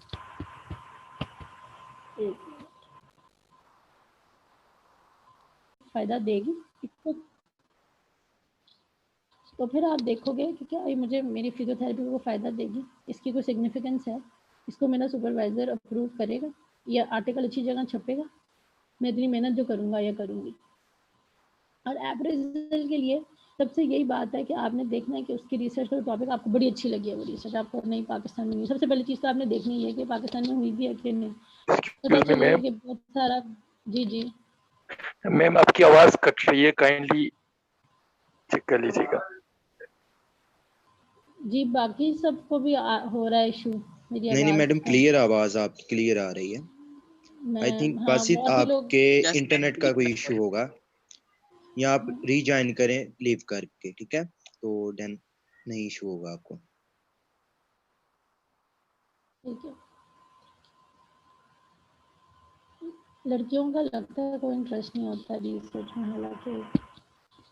फ़ायदा देगी इसको, तो फिर आप देखोगे कि क्या ये मुझे मेरी फिजियोथेरेपी को फ़ायदा देगी, इसकी कोई सिग्निफिकेंस है, इसको मेरा सुपरवाइज़र अप्रूव करेगा, या आर्टिकल अच्छी जगह छपेगा, मैं इतनी मेहनत जो करूँगा या करूँगी। और एप्रेजल के लिए सबसे यही बात है कि आपने देखना है कि उसकी रिसर्च का टॉपिक आपको बड़ी अच्छी लगी है, वो रिसर्च आपको नहीं पाकिस्तान में नहीं, सबसे पहली चीज़ तो आपने देखनी है कि पाकिस्तान में हुई भी है कि नहीं। पता चलेगा कि बहुत सारा। जी जी मैम आपकी आवाज कट रही है, काइंडली चेक कर लीजिएगा। जी, बाकी सबको भी हो रहा है इशू मेरी नहीं आवाज़ मैडम, का? क्लियर आवाज आपकी क्लियर आ रही है। आई थिंक हाँ बासित अभी लोग आपके Just इंटरनेट का कोई इशू होगा, या आप रीज्वाइन करें लीव करके, ठीक है, तो देन नहीं इशू होगा आपको। ठीक है। लड़कियों का लगता है कोई इंटरेस्ट नहीं होता रिसर्च में, हालांकि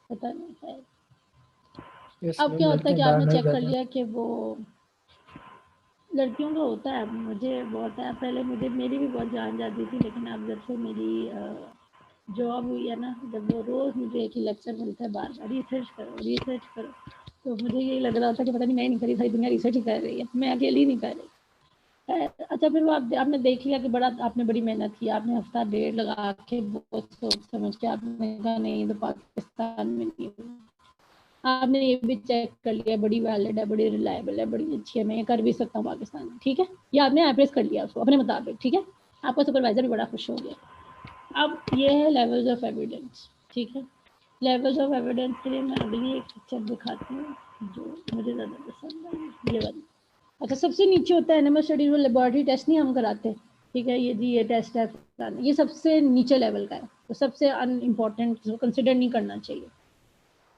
पता नहीं है। यस अब मैम, क्या होता है लड़कियां कि बाहर आपने नहीं चेक कर जाती। लिया कि वो लड़कियों का होता है, मुझे बहुत है, पहले मुझे मेरी भी बहुत जान जाती थी, लेकिन अब जब से मेरी जॉब हुई है ना, जब वो रोज़ मुझे एक ही लेक्चर मिलता है बार बार, रिसर्च करो, तो मुझे यही लग रहा था कि पता नहीं मैं नहीं करी, सारी दुनिया रिसर्च ही कर रही है, मैं अकेली नहीं कर रही। अच्छा फिर वो आपने देख लिया कि आपने बड़ी मेहनत की, आपने हफ्ता डेढ़ लगा के बहुत सोच समझ के आपने कहा नहीं तो पाकिस्तान में नहीं, आपने ये भी चेक कर लिया बड़ी वैलिड है, बड़ी रिलायबल है, बड़ी अच्छी है, मैं ये कर भी सकता हूँ पाकिस्तान में, ठीक है, ये आपने एप्रेस कर लिया उसको अपने मुताबिक, ठीक है, आपका सुपरवाइजर भी बड़ा खुश हो गया। अब ये है लेवल्स ऑफ एविडेंस, ठीक है। लेवल्स ऑफ एविडेंस के लिए मैं अगली एक पिक्चर दिखाती हूँ जो मुझे ज़्यादा पसंद है, ये वाली। अच्छा सबसे नीचे होता है एनिमल स्टडीज में लेबोरेटरी टेस्ट नहीं हम कराते, ठीक है, ये जी ये टेस्ट है, ये सबसे नीचे लेवल का है, तो सबसे अनइम्पोर्टेंट, जो कंसिडर नहीं करना चाहिए।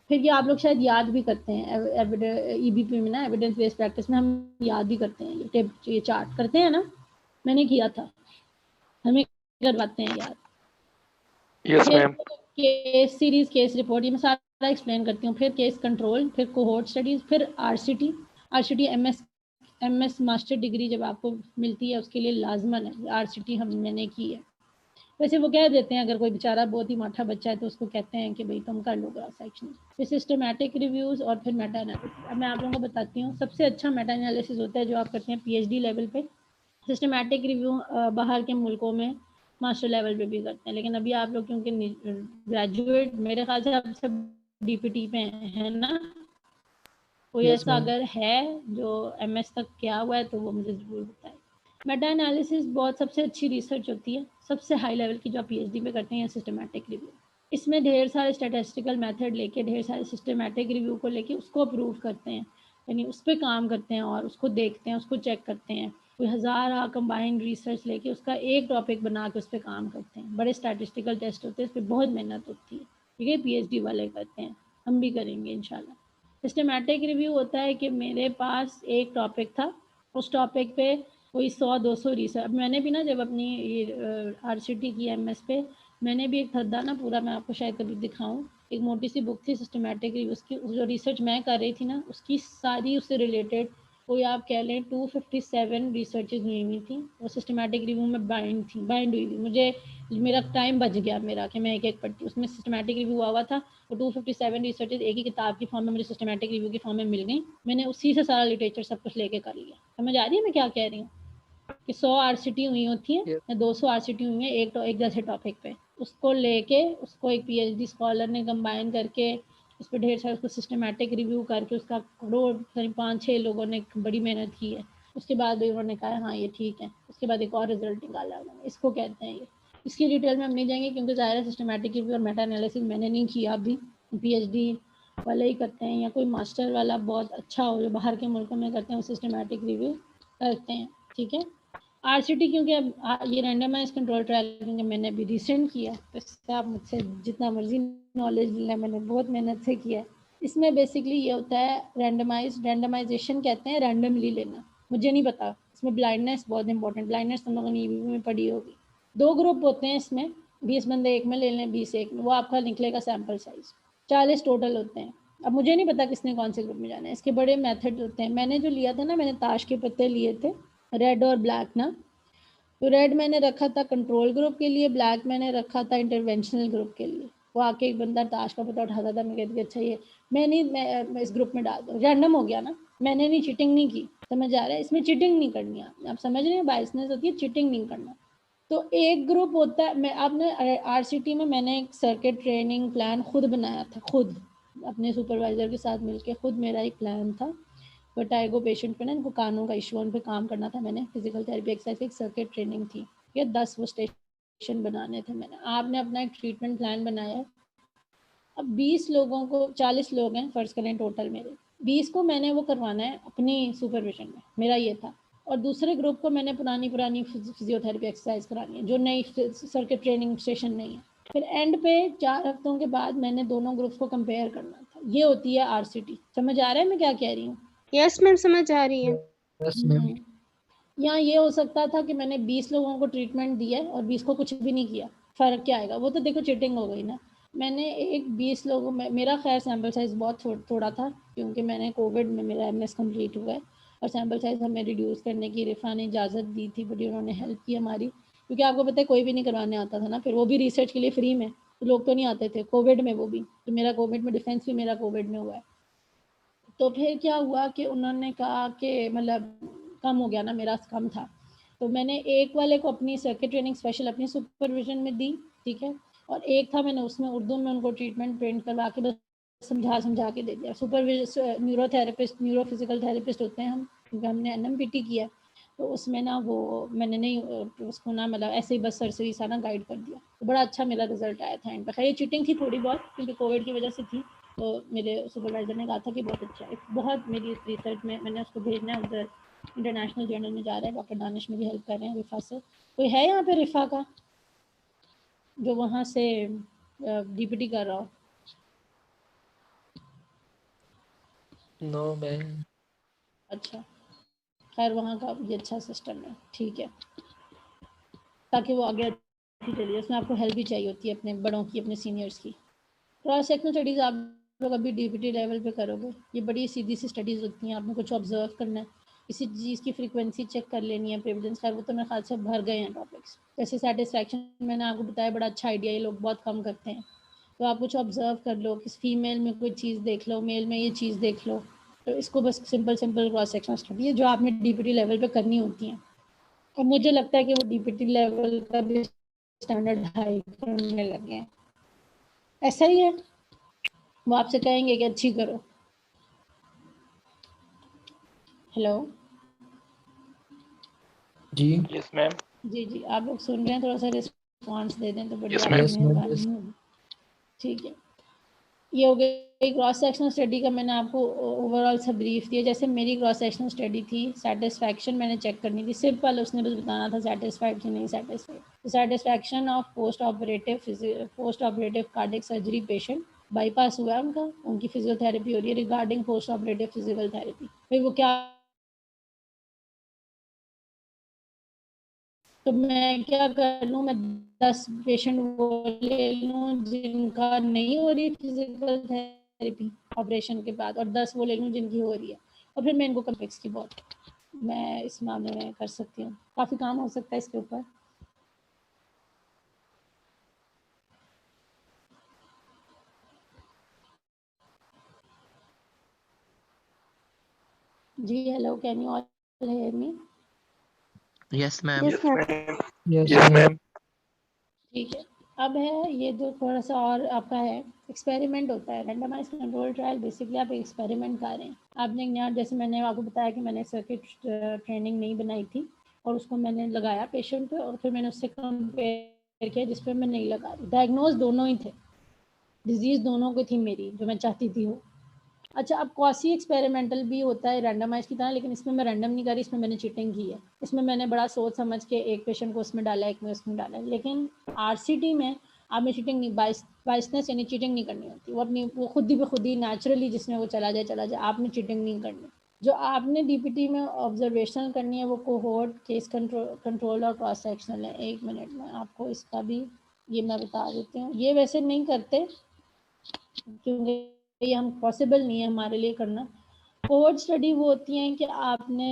फिर ये आप लोग शायद याद भी करते हैं ईबीपी में ना, एविडेंस बेस्ड प्रैक्टिस में हम याद भी करते हैं, ये टेप ये चार्ट करते हैं ना, मैंने किया था, हमें करवाते हैं याद। Yes ma'am. Case series, case report, ये मैं सारा एक्सप्लेन करती हूँ। फिर केस कंट्रोल, फिर कोहोर्ट स्टडीज, फिर आरसीटी एमएस मास्टर डिग्री जब आपको मिलती है उसके लिए लाजमन है आरसीटी, मैंने की है। वैसे वो कह देते हैं अगर कोई बेचारा बहुत ही माठा बच्चा है तो उसको कहते हैं कि भाई तुम कर लो क्रॉस सेक्शन। फिर सिस्टमैटिक रिव्यूज और फिर मेटा एनालिसिस। अब मैं आप लोगों को बताती हूँ, सबसे अच्छा मेटा एनालिसिस होता है जो आप करते हैं पीएचडी लेवल पे। सिस्टमैटिक रिव्यू बाहर के मुल्कों में मास्टर लेवल पे भी करते हैं, लेकिन अभी आप लोग क्योंकि ग्रेजुएट, मेरे ख्याल से आप सब डीपीटी पे हैं ना, कोई Yes, ऐसा ma'am. अगर है जो एमएस तक किया हुआ है तो वो मुझे ज़रूर बताएं। मेटा एनालिसिस बहुत सबसे अच्छी रिसर्च होती है, सबसे हाई लेवल की जो आप पीएचडी में करते हैं, सिस्टमैटिक रिव्यू। इसमें ढेर सारे स्टैटिस्टिकल मेथड लेके, ढेर सारे सिस्टमैटिक रिव्यू को लेके उसको अप्रूव करते हैं, यानी उस पर काम करते हैं और उसको देखते हैं, उसको चेक करते हैं। कोई हज़ार कंबाइंड रिसर्च लेके उसका एक टॉपिक बना के उस पर काम करते हैं। बड़े स्टैटिस्टिकल टेस्ट होते हैं, इस पर बहुत मेहनत होती है, ठीक है, पीएचडी वाले करते हैं, हम भी करेंगे इंशाल्लाह। सिस्टमैटिक रिव्यू होता है कि मेरे पास एक टॉपिक था, उस टॉपिक पे कोई 100-200 रिसर्च। अब मैंने भी ना जब अपनी आरसीटी की एमएस पे, मैंने भी एक थद्दा ना पूरा, मैं आपको शायद कभी दिखाऊं, एक मोटी सी बुक थी सिस्टमैटिक रिव्यू, उसकी जो रिसर्च मैं कर रही थी ना उसकी सारी उससे रिलेटेड कोई आप कह लें 257 रिसर्चेज हुई थी, वो सिस्टमैटिक रिव्यू में बाइंड हुई थी। मुझे मेरा टाइम बच गया मेरा कि मैं एक एक पढ़ती, उसमें सिस्टमैटिक रिव्यू हुआ था। वो 257 रिसर्चेज एक ही किताब की फॉर्म में मुझे सिस्टमैटिक रिव्यू की फॉर्म में मिल गई। मैंने उसी से सारा लिटरेचर सब कुछ लेके कर लिया। समझ आ रही है मैं क्या कह रही हूँ? कि 100 आरसीटी हुई होती हैं Yes. या 200 आरसीटी हुई हैं एक जैसे टॉपिक पे, उसको लेके उसको एक पीएचडी स्कॉलर ने कंबाइन करके उस पर ढेर सारा उसको सिस्टमैटिक रिव्यू करके उसका करोड़ 5-6 लोगों ने बड़ी मेहनत की है। उसके बाद उन्होंने कहा हाँ ये ठीक है, उसके बाद एक और रिजल्ट निकाला उन्होंने, इसको कहते हैं ये। इसकी डिटेल में हम नहीं जाएंगे क्योंकि ज़ाहिर है सिस्टमैटिक रिव्यू और मेटा एनालिसिस मैंने नहीं किया अभी, पीएचडी वाले ही करते हैं, या कोई मास्टर वाला बहुत अच्छा हो जो बाहर के मुल्कों में करते हैं वो सिस्टमैटिक रिव्यू करते हैं, ठीक है। आरसीटी क्योंकि अब ये रैंडमाइज कंट्रोल ट्रायल क्योंकि मैंने अभी रिसेंट किया, तो इससे आप मुझसे जितना मर्जी नॉलेज लेना, मैंने बहुत मेहनत से किया है। इसमें बेसिकली ये होता है रैंडमाइजेशन कहते हैं रैंडमली लेना। मुझे नहीं पता, इसमें ब्लाइंडनेस बहुत इंपॉर्टेंट, ब्लाइंडनेस तुम लोगों ने ईबीपी में पढ़ी होगी। 2 ग्रुप होते हैं इसमें, 20 बंदे एक में ले लें, 20 एक में, वो आपका निकलेगा सैम्पल साइज, 40 टोटल होते हैं। अब मुझे नहीं पता किसने कौन से ग्रुप में जाना है, इसके बड़े मेथड होते हैं। मैंने जो लिया था ना, मैंने ताश के पत्ते लिए थे, रेड और ब्लैक ना, तो रेड मैंने रखा था कंट्रोल ग्रुप के लिए, ब्लैक मैंने रखा था इंटरवेंशनल ग्रुप के लिए। वो आके एक बंदा ताश का पत्ता उठाता था, मैं कहती थी अच्छा ये मैं इस ग्रुप में डाल दूँ, रैंडम हो गया ना, मैंने नहीं चीटिंग नहीं की, समझ आ रहा है? इसमें चीटिंग नहीं करनी है, आप समझ रहे हैं, बायसनेस होती है, चीटिंग नहीं करना। तो एक ग्रुप होता है, मैं आपने आरसीटी में मैंने एक सर्किट ट्रेनिंग प्लान खुद बनाया था, खुद अपने सुपरवाइजर के साथ मिलके, खुद मेरा एक प्लान था। वर्टाइगो पेशेंट पे ना, इनको कानों का इशू, उन पे काम करना था मैंने, फिजिकल थेरेपी एक्सरसाइज एक सर्किट ट्रेनिंग थी, ये 10 वो स्टेशन बनाने थे मैंने। आपने अपना एक ट्रीटमेंट प्लान बनाया, अब 20 लोगों को, 40 लोग हैं फर्ज करें टोटल, मेरे 20 को मैंने वो करवाना है अपनी सुपरविजन में, मेरा ये था। और दूसरे ग्रुप को मैंने पुरानी फिजियोथेरेपी एक्सरसाइज करानी है, जो नई सर्किट ट्रेनिंग स्टेशन नहीं है। फिर एंड पे 4 हफ्तों के बाद मैंने दोनों ग्रुप्स को कंपेयर करना था। ये होती है आरसीटी। समझ आ रहा है मैं क्या कह रही हूँ? यस मैम, समझ आ रही है। Yes, ma'am. यहाँ ये हो सकता था कि मैंने 20 लोगों को ट्रीटमेंट दिया और 20 को कुछ भी नहीं किया, फ़र्क क्या आएगा? वो तो देखो चीटिंग हो गई ना। मैंने एक 20 लोगों में, मेरा खैर सैम्पल साइज़ बहुत थोड़ा था क्योंकि मैंने कोविड में मेरा एमएस कंप्लीट हुआ है और सैम्पल साइज़ हमें रिड्यूस करने की रिफा ने इजाज़त दी थी, बड़ी उन्होंने हेल्प की हमारी, क्योंकि आपको पता है कोई भी नहीं करवाने आता था ना, फिर वो भी रिसर्च के लिए फ्री में, तो लोग तो नहीं आते थे कोविड में, वो भी तो मेरा कोविड में डिफेंस भी मेरा कोविड में हुआ है। तो फिर क्या हुआ कि उन्होंने कहा कि मतलब कम हो गया ना, मेरा कम था, तो मैंने एक वाले को अपनी सर्किट ट्रेनिंग स्पेशल अपनी सुपरविजन में दी, ठीक है, और एक था मैंने उसमें उर्दू में उनको ट्रीटमेंट प्रिंट करवा के बस समझा के दे दिया। सुपरविजन न्यूरोथेरेपिस्ट, न्यूरोफिजिकल थेरेपिस्ट होते हैं हम, क्योंकि हमने एनएमपीटी किया है, तो उसमें ना वो मैंने नहीं उसको ना मतलब ऐसे ही बस सरसरी सा ना गाइड कर दिया, तो बड़ा अच्छा मेरा रिजल्ट आया था एंड पे। खैर ये चीटिंग थी थोड़ी बहुत क्योंकि कोविड की वजह से थी, तो मेरे सुपरवाइज़र ने कहा था कि बहुत अच्छा है, बहुत मेरी इस रिसर्च में मैंने उसको भेजना है उधर, इंटरनेशनल जर्नल में जा रहा है। डॉक्टर दानिश मेरी हेल्प कर रहे हैं रिफ़ा से। कोई है यहाँ पे रिफ़ा का जो वहाँ से डीपीटी कर रहा हो? No ma'am. अच्छा, खैर वहाँ का ये अच्छा सिस्टम है, ठीक है, ताकि वो आगे अच्छी चलिए। उसमें आपको हेल्प भी चाहिए होती है अपने बड़ों की, अपने सीनियर्स की। क्रॉस सेक्शनल स्टडीज़ आप लोग अभी डीपीटी लेवल पे करोगे, ये बड़ी सीधी सी स्टडीज़ होती हैं। आपने कुछ ऑब्जर्व करना है, किसी चीज़ की फ्रीक्वेंसी चेक कर लेनी है, प्रेवलेंस, खैर वो तो मेरे ख्याल से भर गए हैं टॉपिक्स। जैसे सेटिस्फैक्शन मैंने आपको बताया, बड़ा अच्छा आइडिया, ये लोग बहुत कम करते हैं। तो आप कुछ ऑब्जर्व कर लो, किस फीमेल में कोई चीज़ देख लो, मेल में ये चीज़ देख लो। तो इसको बस सिंपल क्रॉस सेक्शनल स्टडी है जो आपने डीपीटी लेवल पे करनी होती हैं। और मुझे लगता है कि वो डीपीटी लेवल का भी स्टैंडर्ड हाई करने लगे हैं, ऐसा ही है। वो आपसे कहेंगे कि अच्छी करो। हेलो जी यस मैम। जी जी, आप लोग सुन रहे हैं, थोड़ा सा रिस्पॉन्स दे दें तो बड़ी Yes, आपकी यस मैम। मेहरबानी होगी। ठीक है, ये हो गई क्रॉस सेक्शनल स्टडी का। मैंने आपको ओवरऑल सा ब्रीफ दिया। जैसे मेरी क्रॉस सेक्शनल स्टडी थी, सेटिस्फैक्शन मैंने चेक करनी थी, सिंपल उसने बस बताना था सेटिस्फाइड कि नहीं सेटिस्फाइड। तो satisfaction of post operative cardiac surgery patient, bypass हुआ है उनका, उनकी फिजियोथेरेपी हो रही है regarding post operative physical therapy. भाई वो क्या, तो मैं क्या कर लूँ, मैं 10 पेशेंट वो ले लूँ जिनका नहीं हो रही फिजिकल थेरेपी ऑपरेशन के बाद, और 10 वो ले लूँ जिनकी हो रही है, और फिर मैं इनको कम्प्लेक्स की बहुत मैं इस मामले में कर सकती हूँ। काफ़ी काम हो सकता है इसके ऊपर। जी hello, can you all hear me? Yes, ma'am. Yes yes ma'am. Ma'am. Yes yes ma'am. Ma'am. ठीक है, अब है ये जो थोड़ा सा और आपका है, एक्सपेरिमेंट होता है। रैंडमाइज कंट्रोल ट्रायल बेसिकली आप एक्सपेरिमेंट कर रहे हैं। आपने यहाँ, जैसे मैंने आपको बताया कि मैंने सर्किट ट्रेनिंग नहीं बनाई थी, और उसको मैंने लगाया पेशेंट पे, और फिर मैंने उससे कंपेयर किया जिस पे मैं नहीं लगा रही। डायग्नोज दोनों ही थे, डिजीज़ दोनों को थी मेरी, जो मैं चाहती थी वो। अच्छा, अब क्वासी एक्सपेरिमेंटल भी होता है रैंडमाइज की तरह, लेकिन इसमें मैं रैंडम नहीं कर रही, इसमें मैंने चीटिंग की है। इसमें मैंने बड़ा सोच समझ के एक पेशेंट को उसमें डाला, एक में उसमें डाला। लेकिन आरसीटी में आपने चीटिंग नहीं, बाइसनेस यानी चीटिंग नहीं करनी होती। वो अपनी वो खुद ही नेचुरली जिसमें वो चला जाए, आपने चीटिंग नहीं करनी। जो आपने डीपीटी में ऑब्जर्वेशन करनी है वो कोहोर्ट, केस कंट्रोल और क्रॉस सेक्शनल है। 1 मिनट में आपको इसका भी ये मैं बता देती हूँ। ये वैसे नहीं करते क्योंकि ये हम पॉसिबल नहीं है हमारे लिए करना। कोहोर्ट स्टडी वो होती हैं कि आपने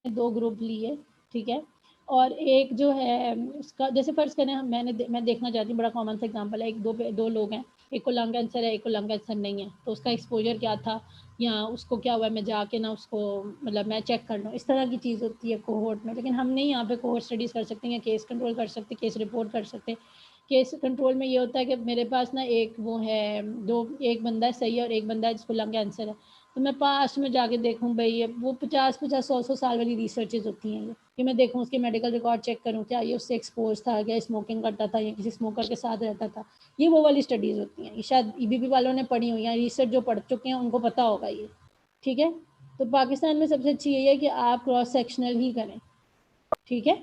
2 ग्रुप लिए, ठीक है, और एक जो है उसका, जैसे फ़र्ज़ करें मैं देखना चाहती हूँ, बड़ा कॉमन सा एग्जांपल है, एक दो लोग हैं, एक को लंग कैंसर है, एक को लंग कैंसर नहीं है, तो उसका एक्सपोजर क्या था या उसको क्या हुआ है, मैं जाके ना उसको मतलब मैं चेक कर लूँ। इस तरह की चीज़ होती है कोहोर्ट में। लेकिन हम नहीं यहाँ पे कोहोर्ट स्टडीज़ कर सकते हैं, या केस कंट्रोल कर सकते, केस रिपोर्ट कर सकते। केस कंट्रोल में ये होता है कि मेरे पास ना एक वो है, एक बंदा है सही है और एक बंदा है जिसको लंग कैंसर है, तो मैं पास्ट में जाके देखूँ भाई, ये वो 50-50, 100-100 साल वाली रिसर्चेज होती हैं ये, कि मैं देखूँ उसके मेडिकल रिकॉर्ड चेक करूँ, क्या ये उससे एक्सपोज था, क्या स्मोकिंग करता था या किसी स्मोकर के साथ रहता था। ये वो वाली स्टडीज़ होती हैं, ये शायद ईबीपी वालों ने पढ़ी हुई हैं, रिसर्च जो पढ़ चुके हैं उनको पता होगा ये, ठीक है। तो पाकिस्तान में सबसे अच्छी यही है कि आप क्रॉस सेक्शनल ही करें, ठीक है।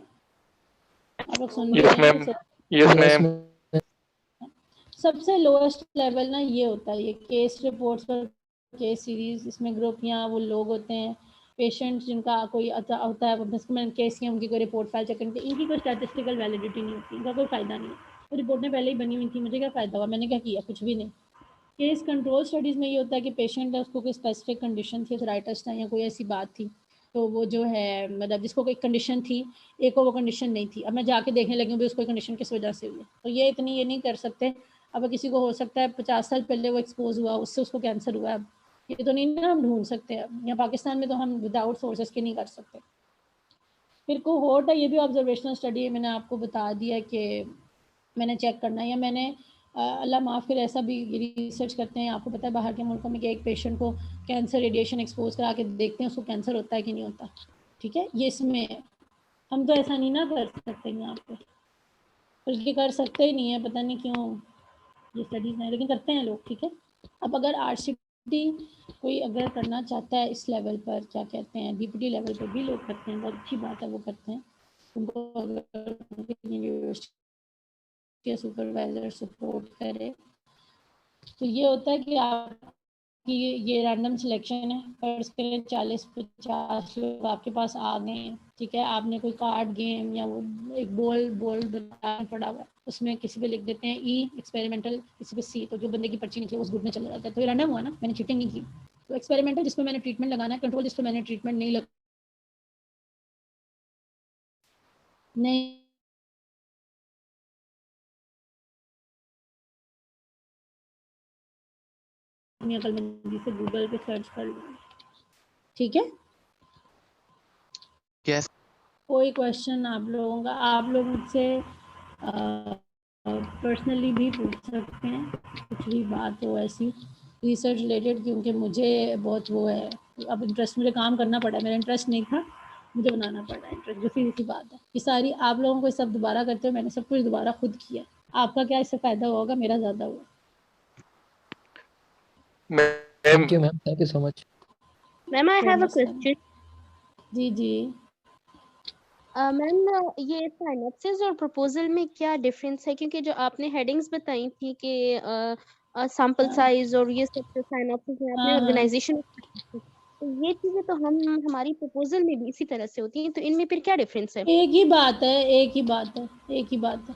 आप लोग सुन भी यस रहे मैम। हैं? Yes yes ma'am. मैम। सबसे लोएस्ट लेवल ना ये होता है, ये केस रिपोर्ट्स पर केस सीरीज, इसमें ग्रुप या वो लोग होते हैं पेशेंट्स जिनका कोई होता है, मैंने केस किया, उनकी कोई रिपोर्ट फाइल चेक करनी, इनकी कोई स्टैटिस्टिकल वैलिडिटी नहीं होती, इनका कोई फ़ायदा नहीं है। तो रिपोर्टें पहले ही बनी हुई थी, मुझे क्या फ़ायदा हुआ, मैंने क्या किया, कुछ भी नहीं। केस कंट्रोल स्टडीज़ में ये होता है कि पेशेंट है, उसको कोई स्पेसिफिक कंडीशन थी, आर्थराइटिस था या कोई ऐसी बात थी, तो वो जो है मतलब जिसको कोई कंडीशन थी, एक को वो कंडीशन नहीं थी, अब मैं जाके देखने लगी हूँ उसको कंडीशन किस वजह से हुई है, तो ये इतनी ये नहीं कर सकते। अब किसी को हो सकता है 50 साल पहले वो एक्सपोज हुआ, उससे उसको कैंसर हुआ, अब ये तो नहीं ना हम ढूंढ सकते। अब यहाँ पाकिस्तान में तो हम विदाउट सोर्सेज के नहीं कर सकते। फिर कोहोर्ट है, ये भी ऑब्जर्वेशनल स्टडी है, मैंने आपको बता दिया कि मैंने चेक करना है, या मैंने अल्लाह माफ़ करे ऐसा भी रिसर्च करते हैं, आपको पता है बाहर के मुल्कों में कि एक पेशेंट को कैंसर रेडिएशन एक्सपोज करा के देखते हैं उसको कैंसर होता है कि नहीं होता, ठीक है। ये इसमें है। हम तो ऐसा नहीं ना कर सकते यहाँ पे, बल्कि कर सकते ही नहीं है, पता नहीं क्यों ये स्टडीज़ हैं, लेकिन करते हैं लोग, ठीक है। अब अगर आरसीटी कोई अगर करना चाहता है इस लेवल पर, क्या कहते हैं, डीपीटी लेवल पर भी लोग करते हैं, बहुत अच्छी बात है, वो करते हैं। उनको अगर यूनिवर्सिटी सुपरवाइजर सपोर्ट करे तो ये होता है कि आपकी ये रैंडम सिलेक्शन है, पर इसके लिए 40-50 लोग आपके पास आ गए हैं, ठीक है। आपने कोई कार्ड गेम या वो एक बोल बताना पड़ा हुआ, उसमें किसी पे लिख देते हैं ई एक्सपेरिमेंटल, किसी पे सी, तो जो बंदे की पर्ची निकली उस ग्रुप में चला जाता है। तो ये रैंडम हुआ ना, मैंने चीटिंग नहीं की। तो एक्सपेरिमेंटल जिसमें मैंने ट्रीटमेंट लगाना है, कंट्रोल जिसमें मैंने ट्रीटमेंट नहीं अपनी अकलमंदी से गूगल पे सर्च कर लूँगी, ठीक है। Yes. कोई क्वेश्चन आप लोगों का, आप लोग मुझसे पर्सनली भी पूछ सकते हैं, कुछ भी बात हो ऐसी रिसर्च रिलेटेड, क्योंकि मुझे बहुत वो है, अब इंटरेस्ट, मुझे काम करना पड़ा, मेरा इंटरेस्ट नहीं था, मुझे बनाना पड़ा इंटरेस्ट, जो सीधी सी बात है। ये सारी आप लोगों को सब दोबारा करते हो, मैंने सब कुछ दोबारा खुद किया, आपका क्या इससे फ़ायदा होगा, मेरा ज़्यादा हुआ। Thank you ma'am, thank you so much. Ma'am I have a question. जी जी मैम ये साइनॉप्सिस और प्रपोजल में क्या डिफरेंस है? क्योंकि जो आपने हेडिंग्स बताई थी कि सैंपल साइज और ये सब, जो साइनॉप्सिस में आपने ऑर्गेनाइजेशन, तो ये चीजें तो हम हमारी प्रपोजल में भी इसी तरह से होती हैं, तो इनमें फिर क्या डिफरेंस है? एक ही बात है, एक ही बात है, एक ही बात है।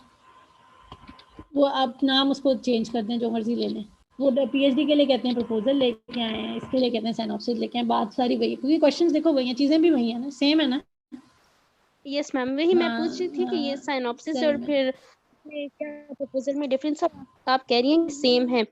वो आप नाम उसको चेंज करते हैं, जो मर्जी ले लें। वो पीएचडी के लिए कहते हैं प्रपोजल लेके आए हैं, इसके लिए कहते हैं साइनॉप्सिस लेके आए, बात सारी वही है, क्योंकि क्वेश्चंस देखो वही हैं, चीजें भी वही है ना, सेम है ना। यस मैम, वही मैं पूछ रही थी कि ये हाँ, साइनॉप्सिस और सेम है। फिर ये क्या प्रपोजल में डिफरेंस है? आप कह रही हैं सेम है,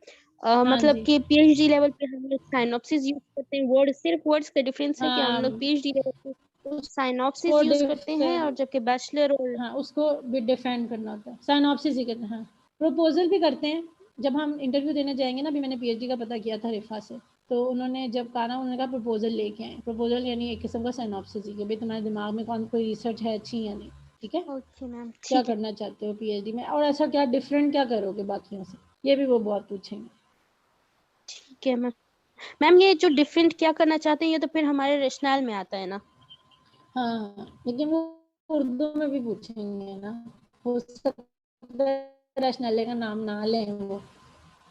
हाँ मतलब जी, कि पीएचडी लेवल पे हम लोग साइनॉप्सिस यूज करते हैं, वर्ड सिर्फ वर्ड्स का डिफरेंस है कि हम लोग हाँ पीएचडी लेवल पे साइनॉप्सिस उसको यूज करते हैं, और जबकि बैचलर और हाँ, उसको भी डिफेंड करना होता है, साइनॉप्सिस ही कहते हैं। हाँ, प्रपोजल भी करते हैं, जब हम इंटरव्यू देने जाएंगे ना, अभी मैंने पीएचडी का पता किया था रिफा से, तो उन्होंने जब कहा ना, उन्होंने कहा प्रपोजल लेके आए। प्रपोजल यानी एक किस्म का साइनॉप्सिस ही, कि भाई तुम्हारे दिमाग में कौन कोई रिसर्च है अच्छी या नहीं, ठीक है, ओके मैम, क्या ठीक है। करना चाहते हो पीएचडी में, और ऐसा क्या डिफरेंट क्या करोगे बाकियों से, ये भी वो बहुत पूछेंगे। ठीक है मैम। मैम ये जो डिफरेंट क्या करना चाहते हैं, ये तो फिर हमारे रेशनल में आता है ना? हाँ, लेकिन वो उर्दू में भी पूछेंगे ना, हो सकता है रैशनैले का नाम ना लें, वो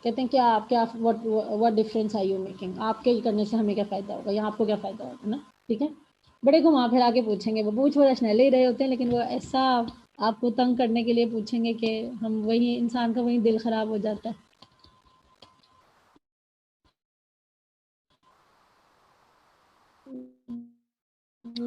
कहते हैं क्या आप क्या what difference are you making, आपके करने से हमें क्या फ़ायदा होगा, या आपको क्या फ़ायदा होगा ना, ठीक है। बड़े घुमा फिरा के पूछेंगे, वो पूछ वो रैशनैले ही रहे होते हैं, लेकिन वो ऐसा आपको तंग करने के लिए पूछेंगे कि हम वही इंसान का वही दिल ख़राब हो जाता है।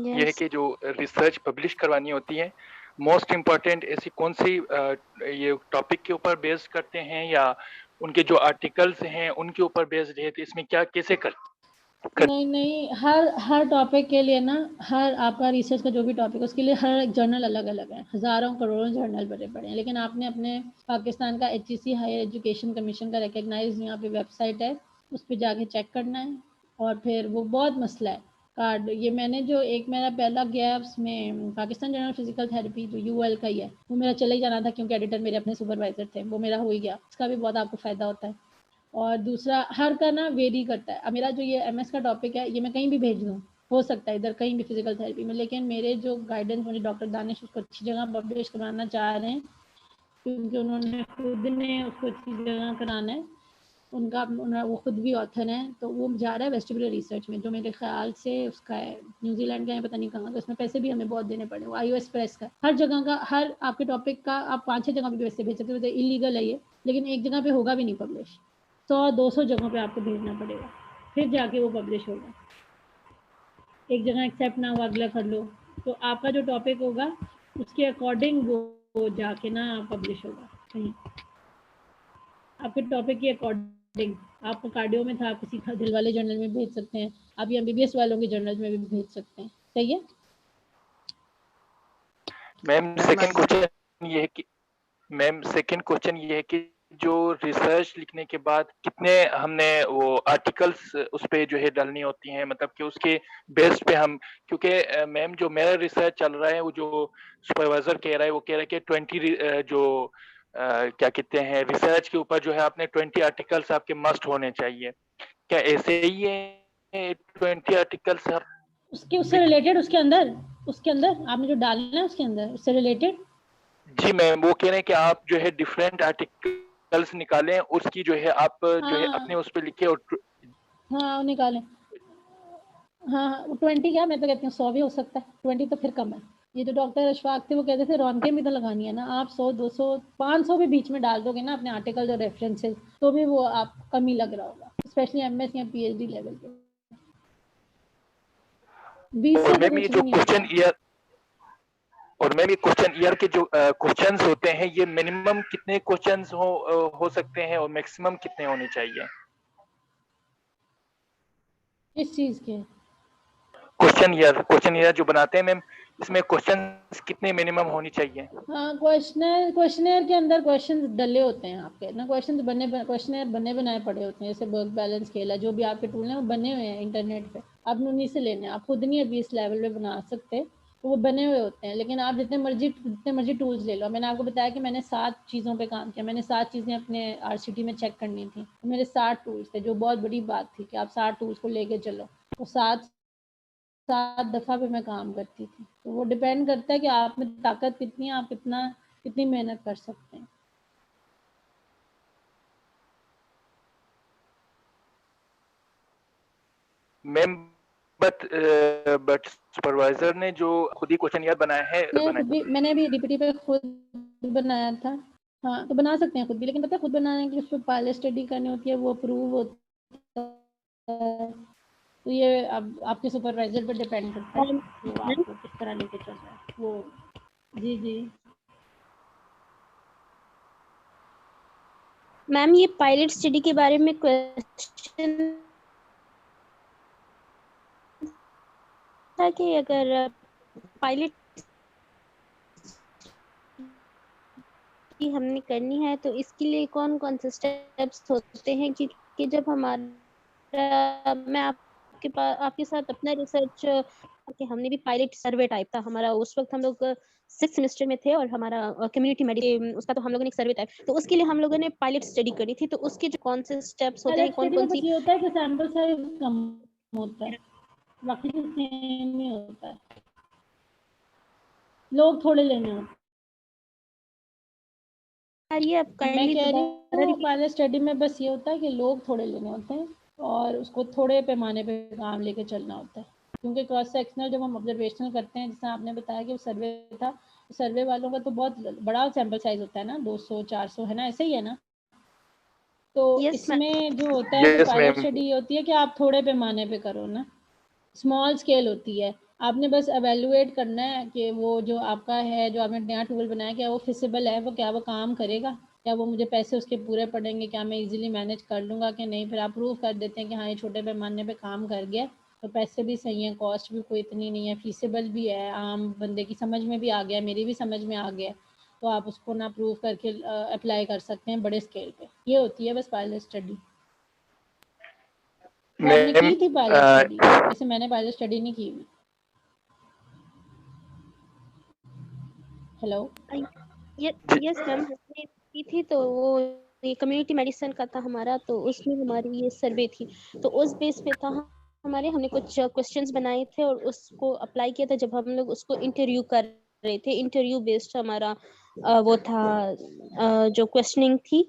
ये है कि जो रिसर्च पब्लिश करवानी होती है, मोस्ट इम्पोर्टेंट ऐसी कौन सी ये टॉपिक के ऊपर बेस्ड करते हैं, या उनके जो आर्टिकल्स हैं उनके ऊपर बेस्ड है, तो इसमें क्या कैसे कर नहीं, हर टॉपिक के लिए ना, हर आपका रिसर्च का जो भी टॉपिक है उसके लिए हर एक जर्नल अलग अलग है, हज़ारों करोड़ों जर्नल बड़े बड़े हैं, लेकिन आपने अपने पाकिस्तान का HEC हायर एजुकेशन कमीशन का रिकग्नाइज यहाँ पे वेबसाइट है, उस पर जाके चेक करना है, और फिर वो बहुत मसला है कार्ड। ये मैंने जो एक मेरा पहला गया उसमें पाकिस्तान जर्नल फिजिकल थेरेपी, जो UL का ही है, वो मेरा चला ही जाना था, क्योंकि एडिटर मेरे अपने सुपरवाइजर थे, वो मेरा हो ही गया, इसका भी बहुत आपको फ़ायदा होता है। और दूसरा हर का ना वेरी करता है, अब मेरा जो ये MS का टॉपिक है, ये मैं कहीं भी भेज दूँ, हो सकता है इधर कहीं भी फिजिकल थेरेपी में, लेकिन मेरे जो गाइडेंस मुझे डॉक्टर दानिश उसको अच्छी जगह पब्लिश कराना चाह रहे हैं, क्योंकि उन्होंने खुद ने उसको अच्छी जगह कराना है, वो खुद भी ऑथर हैं, तो वो जा रहा है वेस्टिबुलर रिसर्च में, जो मेरे ख्याल से उसका है न्यूजीलैंड का है, पता नहीं कहाँ का, उसमें पैसे भी हमें बहुत देने पड़े। वो iOS प्रेस का, हर जगह का, हर आपके टॉपिक का आप 5-6 जगह पे वैसे भेज सकते हो, तो इलीगल है ये, लेकिन एक जगह पे होगा भी नहीं पब्लिश, 100-200 जगहों पे आपको भेजना पड़ेगा, फिर जाके वो पब्लिश होगा। एक जगह एक्सेप्ट ना हुआ, अगला कर लो, तो आपका जो टॉपिक होगा उसके अकॉर्डिंग वो जाके ना पब्लिश होगा कहीं, आपके टॉपिक के अकॉर्डिंग। आपका कार्डियो में था, आप किसी दिल वाले जर्नल में भेज सकते हैं, आप ये MBBS वालों के जर्नल में भी भेज सकते हैं, सही है। मैम सेकंड क्वेश्चन ये है कि जो रिसर्च लिखने के बाद कितने हमने वो आर्टिकल्स उस पे जो है डालनी होती हैं, मतलब कि उसके बेस पे हम, क्योंकि मैम जो मेरा रिसर्च चल रहा है, वो जो सुपरवाइजर कह रहा है, वो कह रहा है कि 20 जो क्या कहते हैं रिसर्च के ऊपर जो है आपने 20 आर्टिकल्स आपके मस्ट होने चाहिए, क्या ऐसे ही है 20 आर्टिकल्स आप उससे रिलेटेड उसके अंदर आपने जो डालना है उसके अंदर उससे रिलेटेड? जी मैम, वो कह रहे हैं कि आप जो है डिफरेंट आर्टिकल्स निकालें, उसकी जो है आप जो है अपने उस पर लिखे और हाँ निकालें। हाँ 20 क्या, मैं तो कहती हूँ 100 भी हो सकता है, 20 तो फिर कम है। ये तो डॉक्टर अशफाक थे, वो कहते थे रौनकें भी तो लगानी है ना, आप 100 200 500 भी बीच में डाल दोगे ना अपने आर्टिकल और रेफरेंसेस, तो भी वो आप कम ही लग रहा होगा, स्पेशली एमएस या पीएचडी लेवल पे। 20 से तो कुछ भी नहीं होगा। और मैम ये क्वेश्चन ईयर के जो क्वेश्चंस होते हैं, ये मिनिमम कितने क्वेश्चंस हो सकते हैं और मैक्सिमम कितने होने चाहिए? किस चीज के? क्वेश्चन ईयर जो बनाते हैं मैम, इसमें क्वेश्चंस कितने मिनिमम होनी चाहिए? हाँ क्वेश्चनर के अंदर क्वेश्चंस डले होते हैं आपके ना, क्वेश्चनर बने बनाए पड़े होते हैं, जैसे वर्क बैलेंस स्केल है, जो भी आपके टूल हैं वो बने हुए हैं इंटरनेट पे, आपने उन्हीं से लेने हैं, आप खुद नहीं अभी इस लेवल पे बना सकते, तो वो बने हुए होते हैं। लेकिन आप जितने मर्जी टूल्स ले लो। मैंने आपको बताया कि मैंने 7 चीज़ों पे काम किया, मैंने 7 चीज़ें अपने आरसीटी में चेक करनी थी, तो मेरे 7 टूल्स थे, जो बहुत बड़ी बात थी कि आप 7 टूल्स को लेके चलो, तो 7 दफ़ा पे मैं काम करती थी। तो वो डिपेंड करता है कि आप में ताकत कितनी है, आप कितनी मेहनत कर सकते हैं। मैम बट सुपरवाइजर ने जो खुद ही क्वेश्चन यार बनाया है, मैंने भी डीपीटी पे खुद बनाया था। हाँ तो बना सकते हैं खुद भी, लेकिन पता है खुद बनाने के लिए उस पर पायलट स्टडी करनी होती है, वो अप्रूव होता है, तो ये अब आपके सुपरवाइजर पर डिपेंड करता है वो आपको किस तरह लेके चल रहा है वो। जी जी मैम, ये पायलट स्टडी के बारे में क्वेश्चन था कि अगर पायलट की हमने करनी है तो इसके लिए कौन कौन से स्टेप्स होते हैं, कि जब हमारा मैं आपके साथ अपना रिसर्च कि हमने भी पायलट सर्वे टाइप था हमारा, उस वक्त हम लोग 6th सेमेस्टर में थे और हमारा कम्युनिटी मेडिसिन उसका तो हम लोगों ने एक सर्वे टाइप, तो उसके लिए हम लोगों ने पायलट स्टडी करी थी, तो उसके जो कौन से स्टेप्स होते हैं, कौन सी ये होता है कि सैंपल साइज कम होता है, बाकी तो सेम ही होता है, लोग थोड़े लेने होते हैं। ये अब मैं कह रही हूँ पायलट स्टडी में बस ये होता है कि लोग थोड़े लेने होते हैं और उसको थोड़े पैमाने पे काम लेके चलना होता है, क्योंकि क्रॉस सेक्शनल जब हम ऑब्जर्वेशनल करते हैं, जैसे आपने बताया कि वो सर्वे था, तो सर्वे वालों का तो बहुत बड़ा सैंपल साइज होता है ना, 200-400 है ना, ऐसे ही है ना। तो इसमें जो होता है कि पायलट स्टडी होती है कि आप थोड़े पैमाने पे करो ना, स्मॉल स्केल होती है, आपने बस एवेल्युएट करना है कि वो जो आपका है, जो आपने नया टूल बनाया, क्या वो फिजिबल है, क्या वो काम करेगा, क्या वो मुझे पैसे उसके पूरे पड़ेंगे, क्या मैं इजीली मैनेज कर लूँगा कि नहीं। फिर आप प्रूव कर देते हैं कि हाँ ये छोटे पैमाने पे काम कर गया, तो पैसे भी सही हैं, कॉस्ट भी कोई इतनी नहीं है, फीसिबल भी है, आम बंदे की समझ में भी आ गया, मेरी भी समझ में आ गया, तो आप उसको ना प्रूव करके अप्लाई कर सकते हैं बड़े स्केल पे। ये होती है बस पायलट स्टडी। आपने की थी पायलट स्टडी? वैसे मैंने पायलट स्टडी नहीं की हुई। हेलो, यस मैम, हमने की थी, तो वो ये कम्युनिटी मेडिसिन का था हमारा, तो उसमें हमारी ये सर्वे थी, तो उस बेस पे था हमने कुछ क्वेश्चंस बनाए थे और उसको अप्लाई किया था। जब हम लोग उसको इंटरव्यू कर रहे थे, इंटरव्यू बेस्ड हमारा वो था जो क्वेश्चनिंग थी,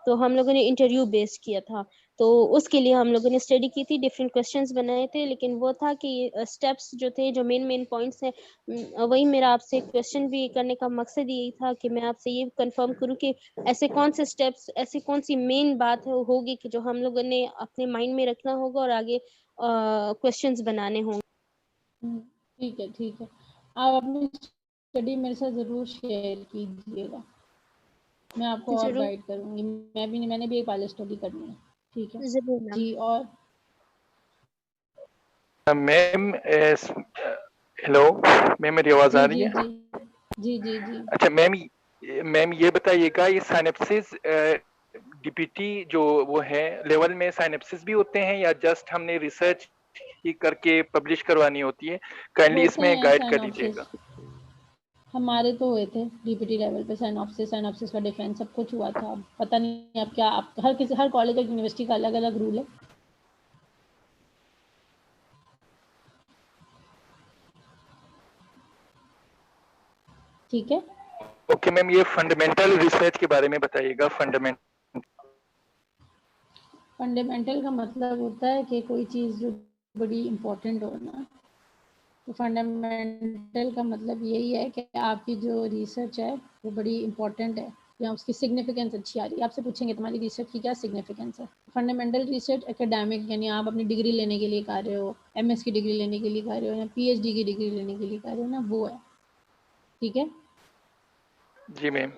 तो हम लोगों ने इंटरव्यू बेस्ड किया था, तो उसके लिए हम लोगों ने स्टडी की थी, डिफरेंट क्वेश्चंस बनाए थे, लेकिन वो था कि स्टेप्स जो थे, जो मेन पॉइंट्स हैं, वही मेरा आपसे क्वेश्चन भी करने का मकसद यही था कि मैं आपसे ये कंफर्म करूं कि ऐसे कौन से स्टेप्स, ऐसी कौन सी मेन बात होगी कि जो हम लोगों ने अपने माइंड में रखना होगा और आगे क्वेश्चंस बनाने होंगे। ठीक है, आप अपनी स्टडी मेरे साथ ज़रूर शेयर कीजिएगा, मैं आपको और गाइड करूँगी। मैंने भी एक पायलट स्टडी करनी है। ठीक है जी। और मैम हेलो मैम, मेरी आवाज़ आ रही है? जी। अच्छा मैम ये बताइएगा, ये साइनेप्सिस डीपीटी जो वो है लेवल में साइनेप्सिस भी होते हैं या जस्ट हमने रिसर्च ही करके पब्लिश करवानी होती है? काइंडली इसमें गाइड कर दीजिएगा। हमारे तो हुए थे डीपीटी लेवल पे, साइनॉप्सिस का डिफेंस सब कुछ हुआ था। अब पता नहीं अब क्या, आप हर कॉलेज और यूनिवर्सिटी का अलग अलग रूल है। ठीक है। ओके मैम, ये फंडामेंटल रिसर्च के बारे में बताइएगा। फंडामेंटल का मतलब होता है कि कोई चीज़ जो बड़ी इम्पोर्टेंट हो ना, तो फंडामेंटल का मतलब यही है कि आपकी जो रिसर्च है वो बड़ी इम्पोर्टेंट है या उसकी सिग्निफिकेंस अच्छी आ रही है। आपसे पूछेंगे तुम्हारी रिसर्च की क्या सिग्निफिकेंस है। फंडामेंटल रिसर्च एकेडमिक, यानी आप अपनी डिग्री लेने के लिए कर रहे हो, एमएस की डिग्री लेने के लिए कर रहे हो या पीएचडी की डिग्री लेने के लिए कर रहे हो ना, वो है। ठीक है जी मैम।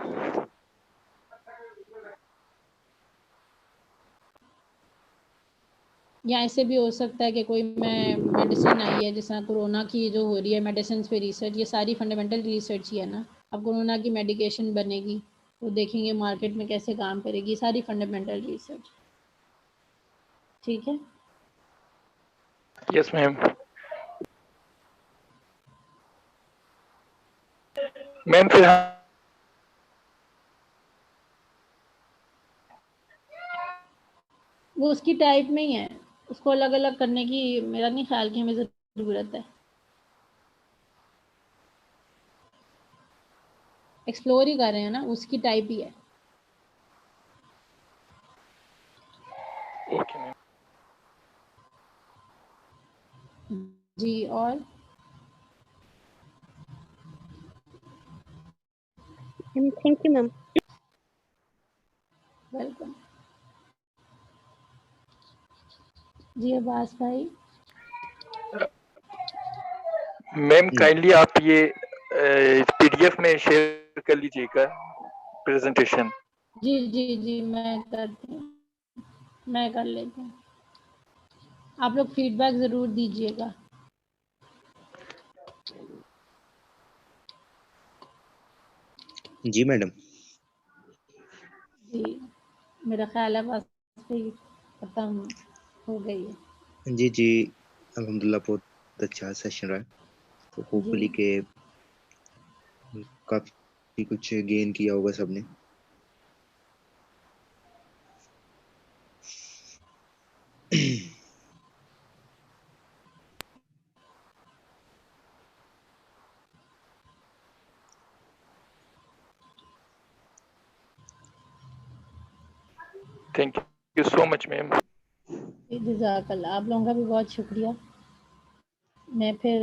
या ऐसे भी हो सकता है कि कोई मेडिसिन आई है, जैसा कोरोना की जो हो रही है मेडिसिन पे रिसर्च, ये सारी फंडामेंटल रिसर्च ही है ना। अब कोरोना की मेडिकेशन बनेगी तो देखेंगे मार्केट में कैसे काम करेगी, सारी फंडामेंटल रिसर्च। ठीक है। Yes ma'am. मैम फिर वो उसकी टाइप में ही है, उसको अलग अलग करने की मेरा नहीं ख्याल कि हमें ज़रूरत है। एक्सप्लोर ही कर रहे हैं ना, उसकी टाइप ही है। Okay ma'am. जी और थैंक यू मैम। वेलकम। जी अब्बास भाई। मैम काइंडली आप ये पीडीएफ में शेयर कर लीजिएगा प्रेजेंटेशन। जी जी जी मैं करती हूँ, मैं कर लेती हूँ। आप लोग फीडबैक ज़रूर दीजिएगा। जी मैडम। जी मेरा ख्याल है बस खत्म हो गई है। जी जी अल्हम्दुलिल्लाह बहुत अच्छा सेशन रहा है, तो होपफुली के काफी कुछ गेन किया होगा सबने। Thank you so much ma'am. जज़ाकल्लाह, आप लोगों का भी बहुत शुक्रिया। मैं फिर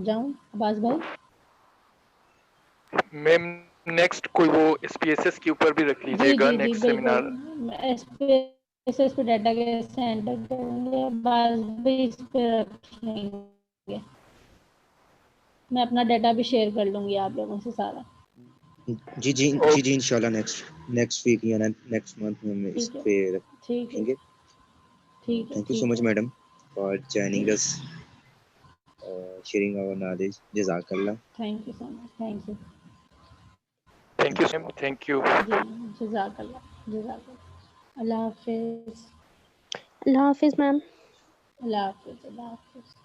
जाऊं अब्बास भाई? मैम नेक्स्ट कोई वो एसपीएसएस के ऊपर भी रख लीजिएगा नेक्स्ट सेमिनार। एसपीएसएस पे डाटा के सेंटर करेंगे, अब्बास भाई इस पे रखेंगे। मैं अपना डाटा भी शेयर कर लूंगी आप लोगों से सारा। जी जी जी जी इंशाल्लाह नेक्स्ट वीक या नेक्स्ट मंथ में हम इस पे रखेंगे। ठीक है thank you so much madam for joining us, sharing our knowledge. Jazakallah. Thank you so much. Thank you. Thank you ma'am. Thank you. जी जज़ाकल्लाह जज़ाकल्लाह। अल्लाह हाफिज़। अल्लाह हाफिज़ मैम। अल्लाह हाफिज़। अल्लाह हाफिज़।